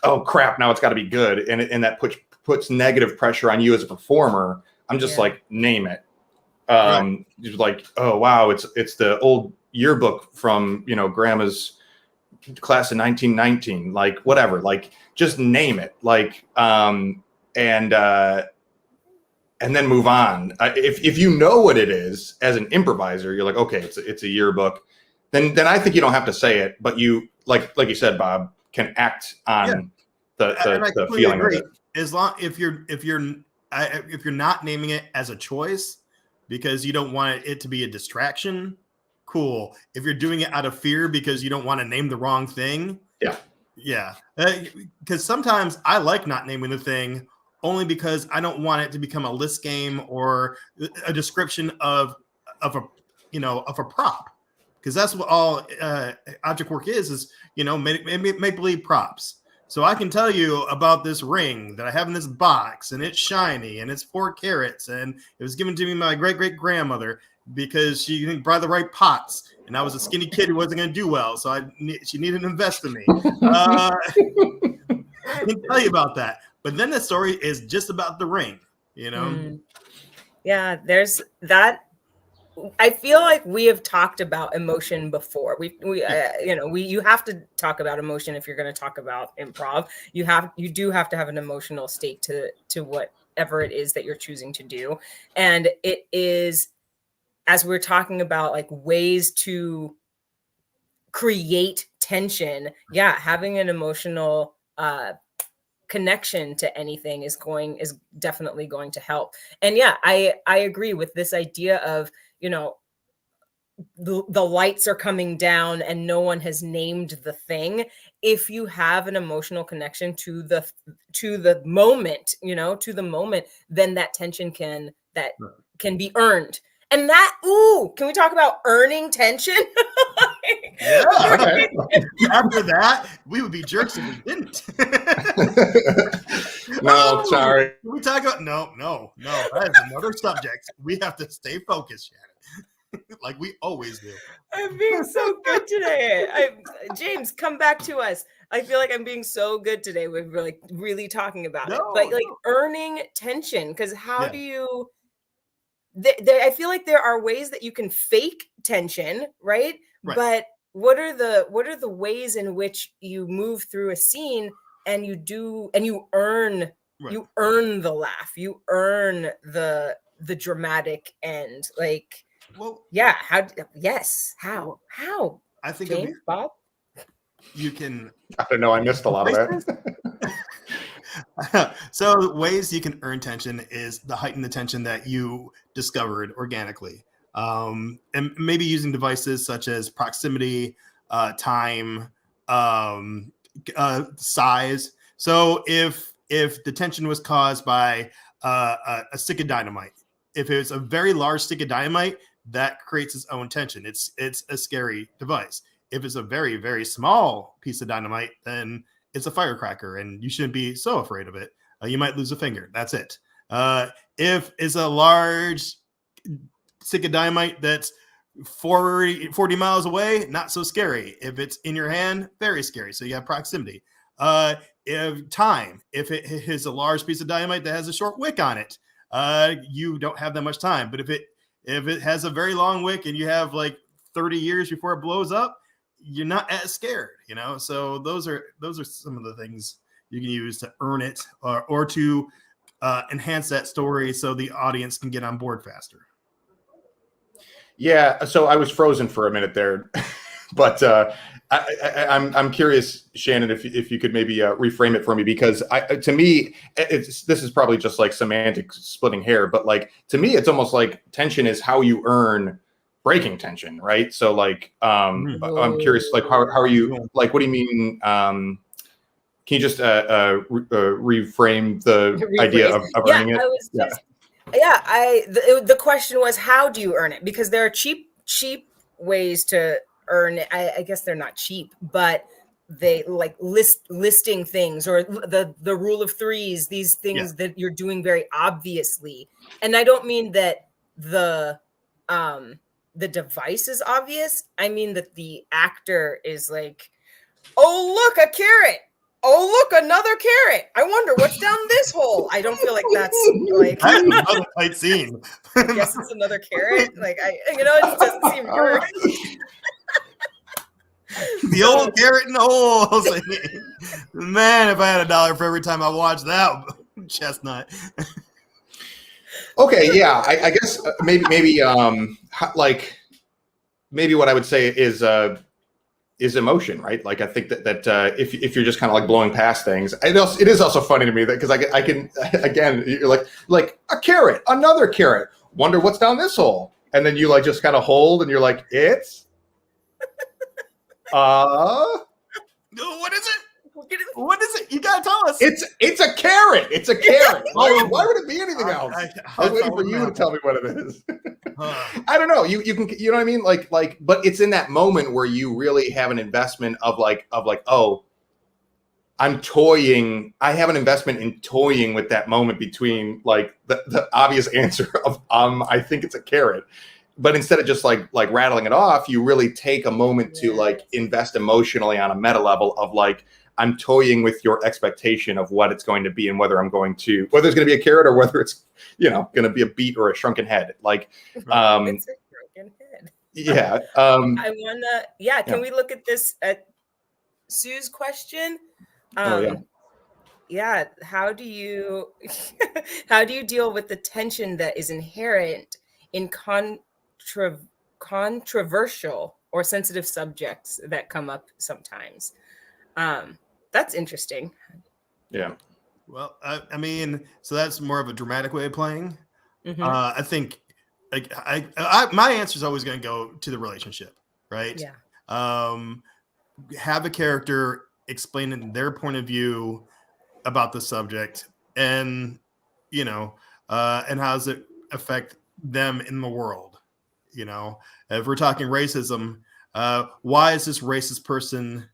oh crap, now it's got to be good. And that puts negative pressure on you as a performer. I'm just like, name it. Just like, oh wow, it's the old yearbook from grandma's class in 1919, like whatever, like just name it, like and then move on. If you know what it is as an improviser, you're like, okay, it's a yearbook, then I think you don't have to say it, but you like you said, Bob, can act on the feeling of it. As long if you're not naming it as a choice because you don't want it to be a distraction, cool. If you're doing it out of fear because you don't want to name the wrong thing, because sometimes I like not naming the thing only because I don't want it to become a list game or a description of a prop, because that's what all object work is make believe props. So I can tell you about this ring that I have in this box, and it's shiny, and it's 4 carats, and it was given to me by my great-great-grandmother because she brought the right pots, and I was a skinny kid who wasn't going to do well, so she needed to invest in me. I can tell you about that. But then the story is just about the ring, Yeah, there's that. I feel like we have talked about emotion before. You have to talk about emotion if you're going to talk about improv. You do have to have an emotional state to whatever it is that you're choosing to do, and it is as we're talking about like ways to create tension, having an emotional connection to anything is definitely going to help. And I agree with this idea of, the lights are coming down and no one has named the thing. If you have an emotional connection to the moment, then that tension can be earned. And can we talk about earning tension? Yeah. Okay. After that, we would be jerks if we didn't. No, sorry. Can we talk about no. That is another subject. We have to stay focused, Shannon. Like we always do. I'm being so good today. James, come back to us. I feel like I'm being so good today. We're like really talking about it, but like earning tension. Because how do you? I feel like there are ways that you can fake tension, right? But what are the ways in which you move through a scene and you earn the laugh, you earn the dramatic end, like. Well, how? I think James, Bob, you can. I don't know. I missed a lot of that. So ways you can earn tension is the heighten the tension that you discovered organically, and maybe using devices such as proximity, time, size. So if the tension was caused by a stick of dynamite, if it's a very large stick of dynamite, that creates its own tension. It's a scary device. If it's a very, very small piece of dynamite, then it's a firecracker, and you shouldn't be so afraid of it. You might lose a finger. That's it. If it's a large stick of dynamite that's 40 miles away, not so scary. If it's in your hand, very scary. So you have proximity. If it is a large piece of dynamite that has a short wick on it, you don't have that much time. But if it has a very long wick and you have like 30 years before it blows up, you're not as scared, So those are some of the things you can use to earn it or to enhance that story so the audience can get on board faster. Yeah, so I was frozen for a minute there, but I'm curious, Shannon, if you could maybe reframe it for me, because to me, this is probably just like semantic splitting hair, but like to me, it's almost like tension is how you earn breaking tension, right? So like, I'm curious, like how are you, like, what do you mean? Can you just reframe the idea of earning it? The question was, how do you earn it? Because there are cheap ways to earn it. I guess they're not cheap, but they like listing things, or the rule of threes, these things that you're doing very obviously. And I don't mean that the device is obvious. I mean that the actor is like, oh, look, a carrot. Oh, look, another carrot. I wonder what's down this hole. I don't feel like that's like another tight scene. Yes, it's another carrot. Like it just doesn't seem good. The old carrot in the hole. Man, if I had $1 for every time I watched that chestnut. Okay, yeah, I guess maybe like maybe what I would say is emotion, right? Like I think that if you're just kind of like blowing past things, it is also funny to me that because I can again, you're like a carrot, another carrot. Wonder what's down this hole, and then you like just kind of hold, and you're like, it's what is it? What is it? You gotta tell us. It's a carrot. It's a carrot. Why would it be anything else? I was waiting for you to tell me what it is. I don't know. You can, you know what I mean? Like, but it's in that moment where you really have an investment of like, oh, I'm toying. I have an investment in toying with that moment between like the obvious answer of I think it's a carrot. But instead of just like rattling it off, you really take a moment to like invest emotionally on a meta level of like, I'm toying with your expectation of what it's going to be and whether it's going to be a carrot or whether it's, going to be a beet or a shrunken head. Like, it's a shrunken head. Yeah. I wanna, can we look at this at Sue's question? Yeah. How do you deal with the tension that is inherent in controversial or sensitive subjects that come up sometimes. That's interesting. Yeah. Well, I mean, so that's more of a dramatic way of playing. I think like my answer is always going to go to the relationship, right? Yeah. Have a character explaining their point of view about the subject, and and how does it affect them in the world? If we're talking racism, why is this racist person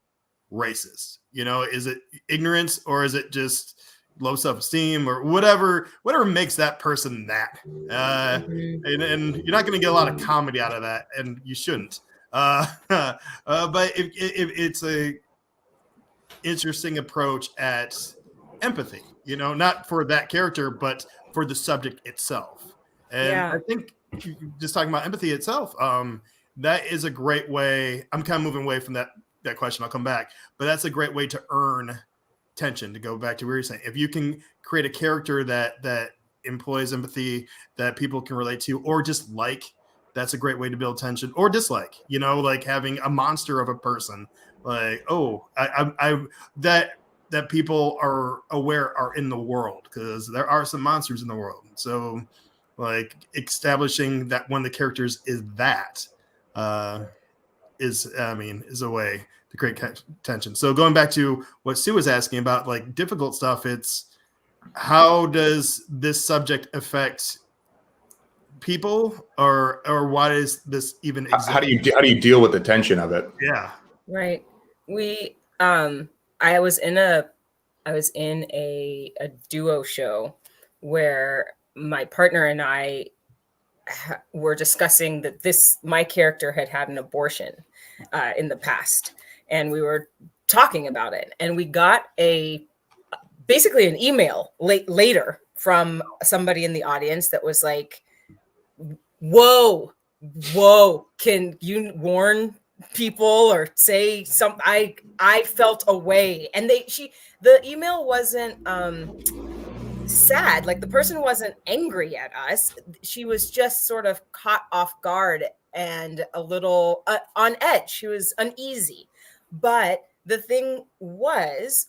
racist? Is it ignorance, or is it just low self-esteem, or whatever makes that person that? And you're not going to get a lot of comedy out of that, and you shouldn't. But if it's a interesting approach at empathy, not for that character, but for the subject itself. And I think just talking about empathy itself, that is a great way. I'm kind of moving away from that question. I'll come back, but that's a great way to earn tension, to go back to what you're saying. If you can create a character that employs empathy, that people can relate to, or just that's a great way to build tension. Or dislike, like having a monster of a person, like, that people are aware are in the world, because there are some monsters in the world. So like establishing that one of the characters is is a way to create tension. So going back to what Sue was asking about, like difficult stuff, it's how does this subject affect people, or why does this even exist? How do you deal with the tension of it? Yeah. Right. We I was in a duo show where my partner and I were discussing that my character had an abortion in the past, and we were talking about it, and we got basically an email later from somebody in the audience that was like, whoa, can you warn people or say something? I felt away. And the email wasn't sad. Like, the person wasn't angry at us. She was just sort of caught off guard and a little on edge. She was uneasy. But the thing was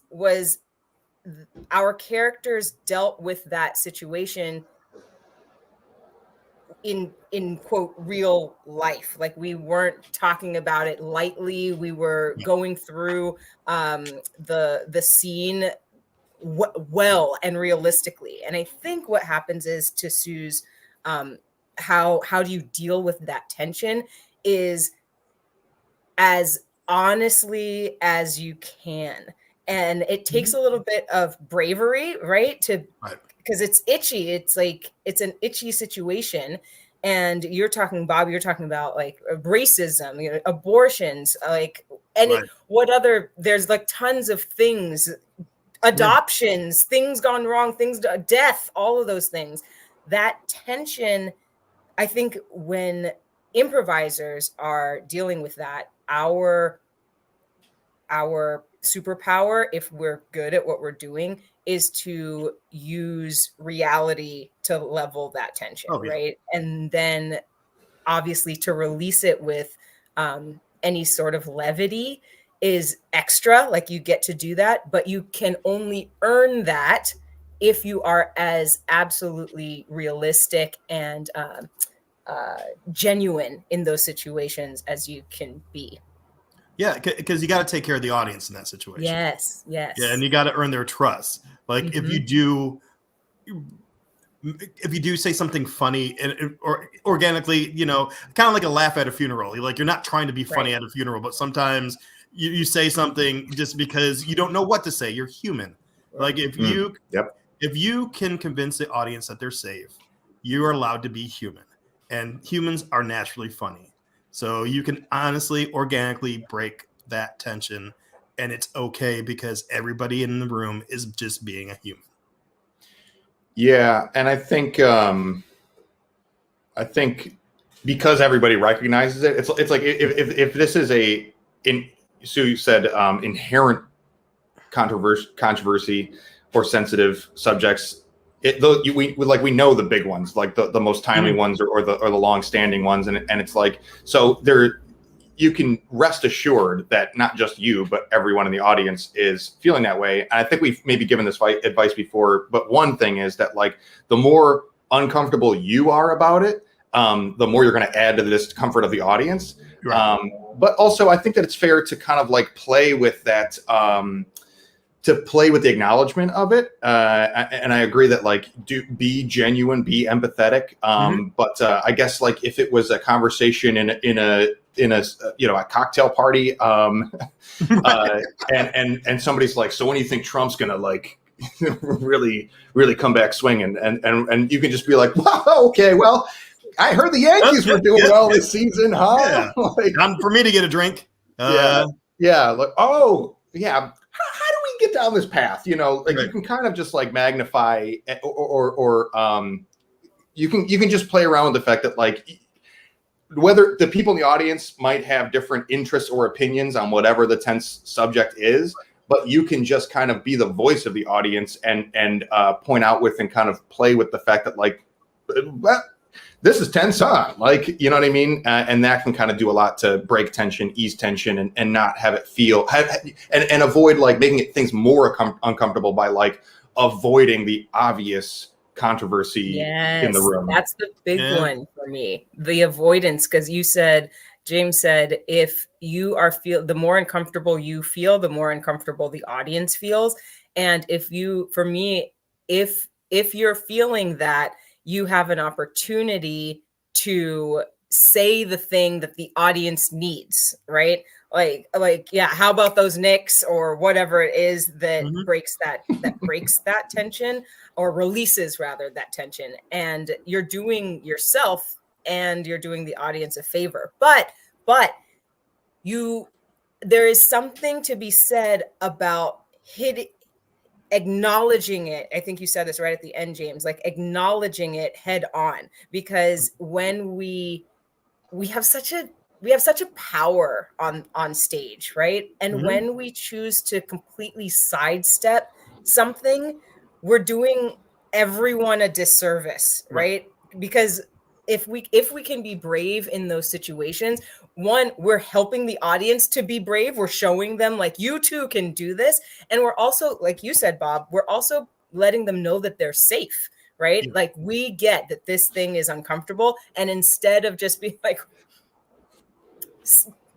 our characters dealt with that situation in quote real life. Like, we weren't talking about it lightly. We were going through the scene well and realistically. And I think what happens is, to Sue's how do you deal with that tension, is as honestly as you can. And it takes a little bit of bravery, right? Because it's itchy. It's like, it's an itchy situation. And Bob, you're talking about like racism, abortions, like there's like tons of things, adoptions, things gone wrong, death, all of those things. That tension, I think when improvisers are dealing with that, our superpower, if we're good at what we're doing, is to use reality to level that tension, right? And then obviously to release it with any sort of levity is extra. Like, you get to do that, but you can only earn that if you are as absolutely realistic and genuine in those situations as you can be. Yeah, because you got to take care of the audience in that situation. Yes. Yeah, and you got to earn their trust. Like, if you do say something funny or organically, kind of like a laugh at a funeral. You're not trying to be funny at a funeral, but sometimes you say something just because you don't know what to say. You're human. Like, if you can convince the audience that they're safe, you are allowed to be human, and humans are naturally funny. So you can honestly, organically break that tension, and it's okay because everybody in the room is just being a human. Yeah, and I think because everybody recognizes it, it's like if this is Sue said inherent controversy or sensitive subjects, we know the big ones, like the most timely ones or the long standing ones, and it's like, so there, you can rest assured that not just you but everyone in the audience is feeling that way. And I think we've maybe given this advice before, but one thing is that like the more uncomfortable you are about it, the more you're going to add to the discomfort of the audience. Right. But also I think that it's fair to kind of like play with that, to play with the acknowledgement of it. And I agree that like, be genuine, be empathetic. But I guess like if it was a conversation in a a cocktail party, and somebody's like, so when do you think Trump's going to like really come back swinging? And you can just be like, wow, okay, well, I heard the Yankees were doing well this season, huh? Yeah. Like, for me to get a drink. Like, oh yeah. How do we get down this path? Like right. You can kind of just like magnify or you can just play around with the fact that like whether the people in the audience might have different interests or opinions on whatever the tense subject is, but you can just kind of be the voice of the audience and point out with and kind of play with the fact that like, well, this is tense, huh? Like, you know what I mean? And that can kind of do a lot to break tension, ease tension, and not have it feel and avoid like making things more uncomfortable by like avoiding the obvious controversy in the room. That's the big one for me, the avoidance, because James said, if you are the more uncomfortable you feel, the more uncomfortable the audience feels. And if you're feeling that, you have an opportunity to say the thing that the audience needs, right? Like, yeah, how about those Knicks or whatever it is that breaks that tension, or releases rather that tension. And you're doing yourself and you're doing the audience a favor. But there is something to be said about acknowledging it. I think you said this right at the end, James, like acknowledging it head on, because when we have such a power on stage, right? And when we choose to completely sidestep something, we're doing everyone a disservice, right? Because if we can be brave in those situations, one, we're helping the audience to be brave. We're showing them like, you too can do this. And we're also, like you said, Bob, we're also letting them know that they're safe, right? Yeah. Like, we get that this thing is uncomfortable. And instead of just being like,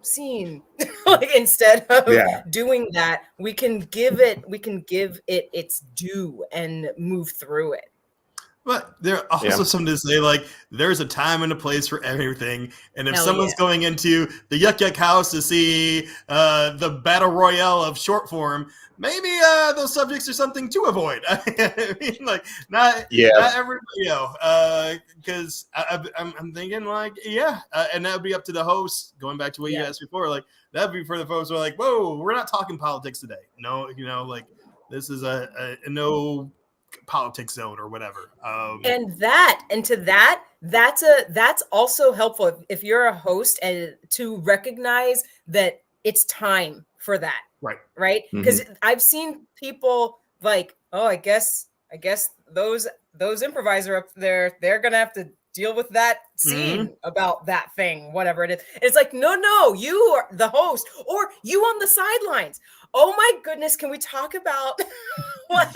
scene, like, instead of doing that, we can give it its due and move through it. But there also something to say, like, there's a time and a place for everything. And if someone's going into the Yuck Yuck House to see the Battle Royale of short form, maybe those subjects are something to avoid. I mean, like, not everybody, because I'm thinking, like, and that would be up to the host, going back to what you asked before. Like, that would be for the folks who are like, whoa, we're not talking politics today. No, like, this is a no politics zone or whatever. That's also helpful if you're a host, and to recognize that it's time for that. Right. Because I've seen people like, oh, I guess those improvisers up there, they're gonna have to deal with that scene about that thing, whatever it is. It's like, no, you are the host, or you on the sidelines. Oh my goodness, can we talk about like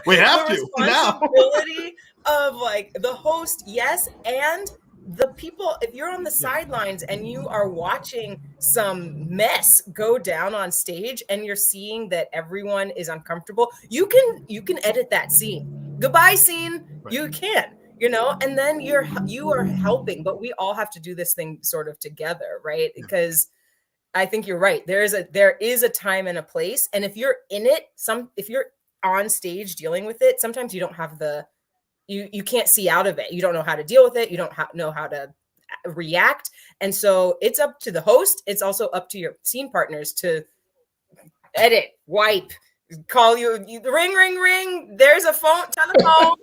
we have the responsibility of like the host, yes, and the people. If you're on the sidelines and you are watching some mess go down on stage and you're seeing that everyone is uncomfortable, you can edit that scene. Goodbye scene. You can. And then you are helping, but we all have to do this thing sort of together, right? Because I think you're right. There is a time and a place, and if you're in it, if you're on stage dealing with it, sometimes you don't have you can't see out of it. You don't know how to deal with it. You don't know how to react, and so it's up to the host. It's also up to your scene partners to edit, wipe, call you ring. There's a telephone.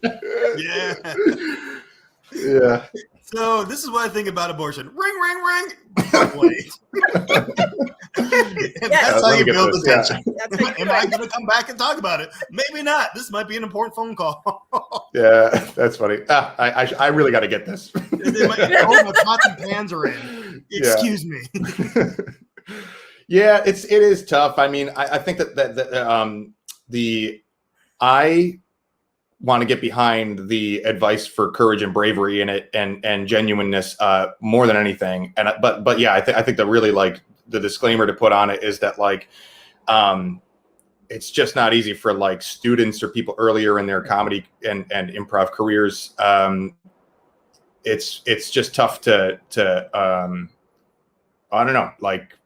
Yeah. So this is what I think about abortion. Ring, ring, ring. Wait. That's how you build the tension. Yeah. Am I going to come back and talk about it? Maybe not. This might be an important phone call. Yeah, that's funny. I really got to get this. My pots and pans are in. Excuse me. Yeah, it is tough. I mean, I think I want to get behind the advice for courage and bravery in it and genuineness more than anything. But yeah, I think that really like the disclaimer to put on it is that like it's just not easy for like students or people earlier in their comedy and improv careers. It's just tough to I don't know, like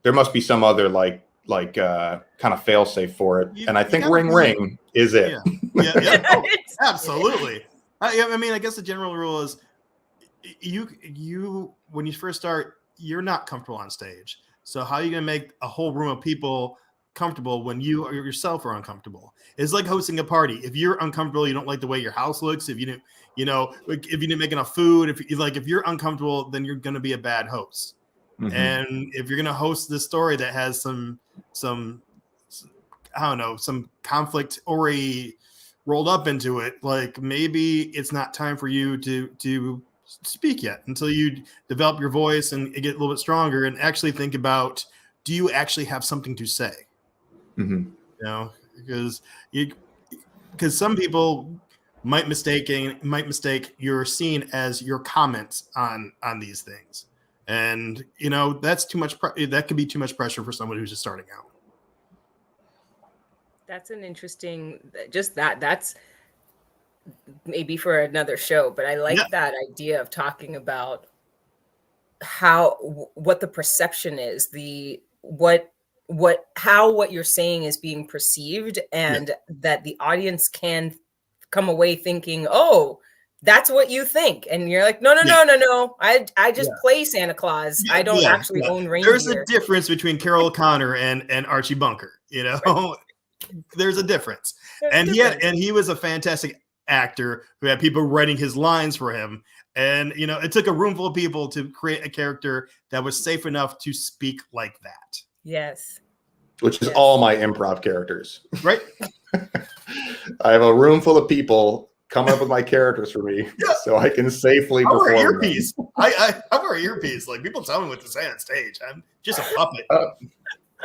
there must be some other like kind of fail safe for it. And I think ring is it. Yeah. Oh, absolutely. I mean, I guess the general rule is you when you first start, you're not comfortable on stage. So how are you going to make a whole room of people comfortable when you or yourself are uncomfortable? It's like hosting a party. If you're uncomfortable, you don't like the way your house looks. If you didn't, if you didn't make enough food, if you're uncomfortable, then you're going to be a bad host. Mm-hmm. And if you're going to host this story that has some I don't know, some conflict already rolled up into it, like maybe it's not time for you to speak yet until you develop your voice and get a little bit stronger and actually think about, do you actually have something to say? Mm-hmm. Because some people might mistake your scene as your comments on these things. And, that's too much. That could be too much pressure for someone who's just starting out. That's an interesting, that's maybe for another show, but I like that idea of talking about what the perception is, how what you're saying is being perceived, and that the audience can come away thinking, oh, that's what you think. And you're like, no. I just play Santa Claus. I don't actually own reindeer. There's a difference between Carol O'Connor and Archie Bunker, Right. There's a difference. He was a fantastic actor who had people writing his lines for him. And, it took a room full of people to create a character that was safe enough to speak like that. Yes. Which is all my improv characters. Right. I have a room full of people coming up with my characters for me so I can safely perform. I wear an earpiece. I wear an earpiece. Like, people tell me what to say on stage. I'm just a puppet.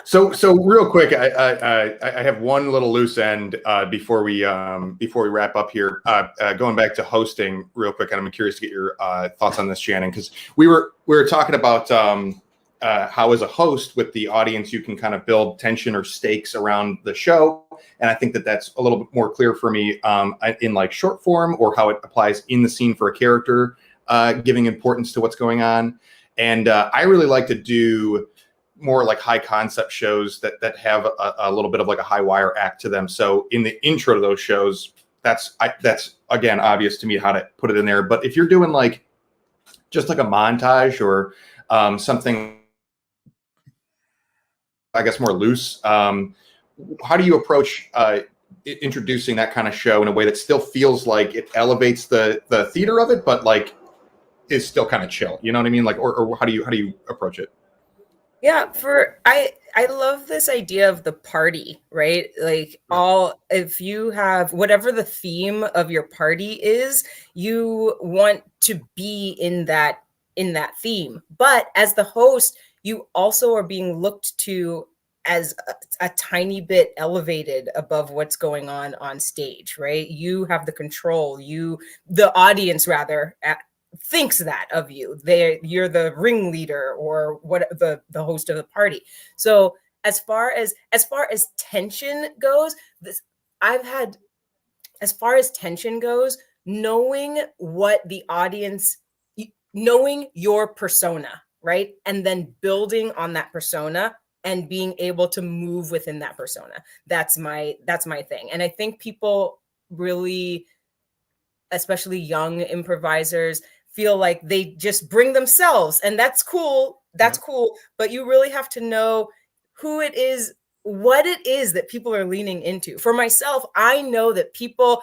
So real quick, I have one little loose end before we wrap up here. Going back to hosting real quick, and I'm curious to get your thoughts on this, Shannon, because we were talking about how as a host with the audience you can kind of build tension or stakes around the show, and I think that's a little bit more clear for me in like short form, or how it applies in the scene for a character, giving importance to what's going on. And I really like to do more like high concept shows that have a little bit of like a high wire act to them. So in the intro to those shows, that's again obvious to me how to put it in there. But if you're doing like just like a montage or something, I guess more loose, how do you approach introducing that kind of show in a way that still feels like it elevates the theater of it, but like is still kind of chill? You know what I mean? Like, or how do you approach it? Yeah, I love this idea of the party, right? Like if you have whatever the theme of your party is, you want to be in that theme. But as the host, you also are being looked to as a tiny bit elevated above what's going on stage, right? You have the control. The audience rather thinks that of you. You're the ringleader or what the host of the party. So as far as tension goes, as far as tension goes, knowing what the audience, knowing your persona, right? And then building on that persona and being able to move within that persona. That's my thing. And I think people really, especially young improvisers, feel like they just bring themselves, and that's cool. Cool. But you really have to know who it is, what it is that people are leaning into. For myself, I know that people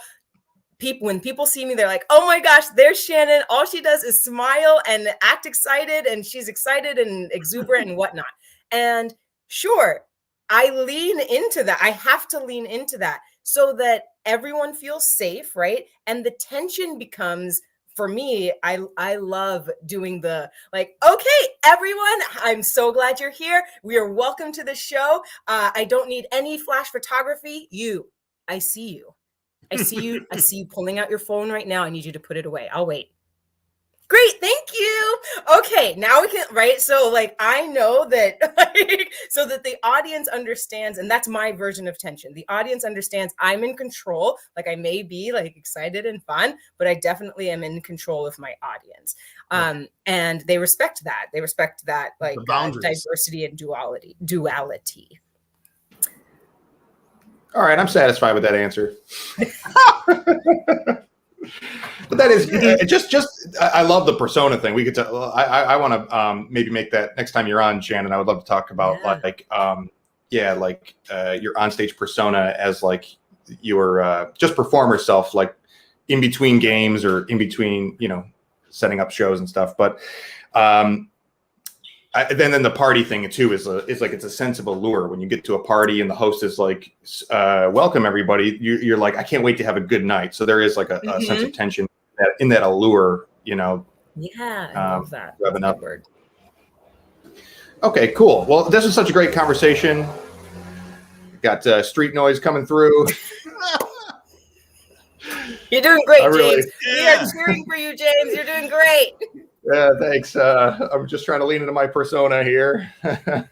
when people see me, they're like, oh my gosh, there's Shannon. All she does is smile and act excited, and she's excited and exuberant and whatnot. And sure, I lean into that. I have to lean into that so that everyone feels safe, right? And the tension becomes, for me, I love doing the like, okay, everyone, I'm so glad you're here. We are welcome to the show. I don't need any flash photography. I see you. I see you. I see you pulling out your phone right now. I need you to put it away. I'll wait. Great, thank you. Okay, now we can, right? So like, I know that, like, so that the audience understands, and that's my version of tension. The audience understands I'm in control. Like, I may be like excited and fun, but I definitely am in control of my audience. And they respect that. They respect that, like, diversity and duality. All right, I'm satisfied with that answer. But that is I love the persona thing. We could I want to maybe make that next time you're on, Shannon. I would love to talk about your onstage persona as like your just performer self, like in between games or in between, setting up shows and stuff. But then the party thing too is like it's a sense of allure when you get to a party and the host is like, welcome everybody. You're like, I can't wait to have a good night. So there is like a sense of tension in that allure, Yeah, I love that. That's a good word. Okay, cool. Well, this is such a great conversation. Got street noise coming through. You're doing great, James. We are cheering for you, James. You're doing great. Yeah, thanks. I'm just trying to lean into my persona here. Hey,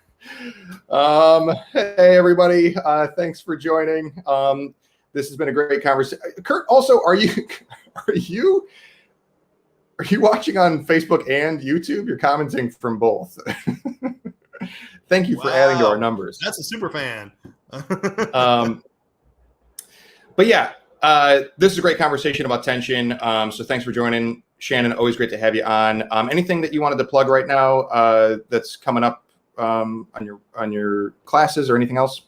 everybody. Thanks for joining. This has been a great conversation. Kurt, also, are you watching on Facebook and YouTube? You're commenting from both. Thank you for adding to our numbers. That's a super fan. But yeah, this is a great conversation about tension. So thanks for joining. Shannon, always great to have you on. Anything that you wanted to plug right now that's coming up on your classes or anything else?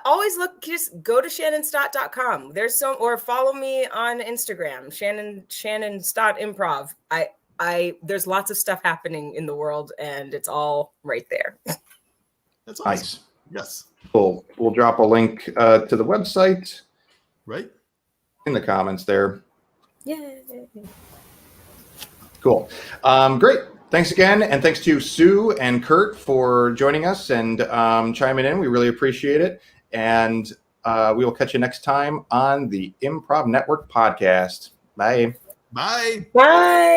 Always just go to shannonstott.com. Or follow me on Instagram, Shannon Stott Improv. There's lots of stuff happening in the world and it's all right there. That's awesome. Nice. Yes. We'll drop a link to the website right in the comments there. Yay. Cool. Great. Thanks again. And thanks to Sue and Kurt for joining us and chiming in. We really appreciate it. And we will catch you next time on the Improv Network podcast. Bye. Bye. Bye.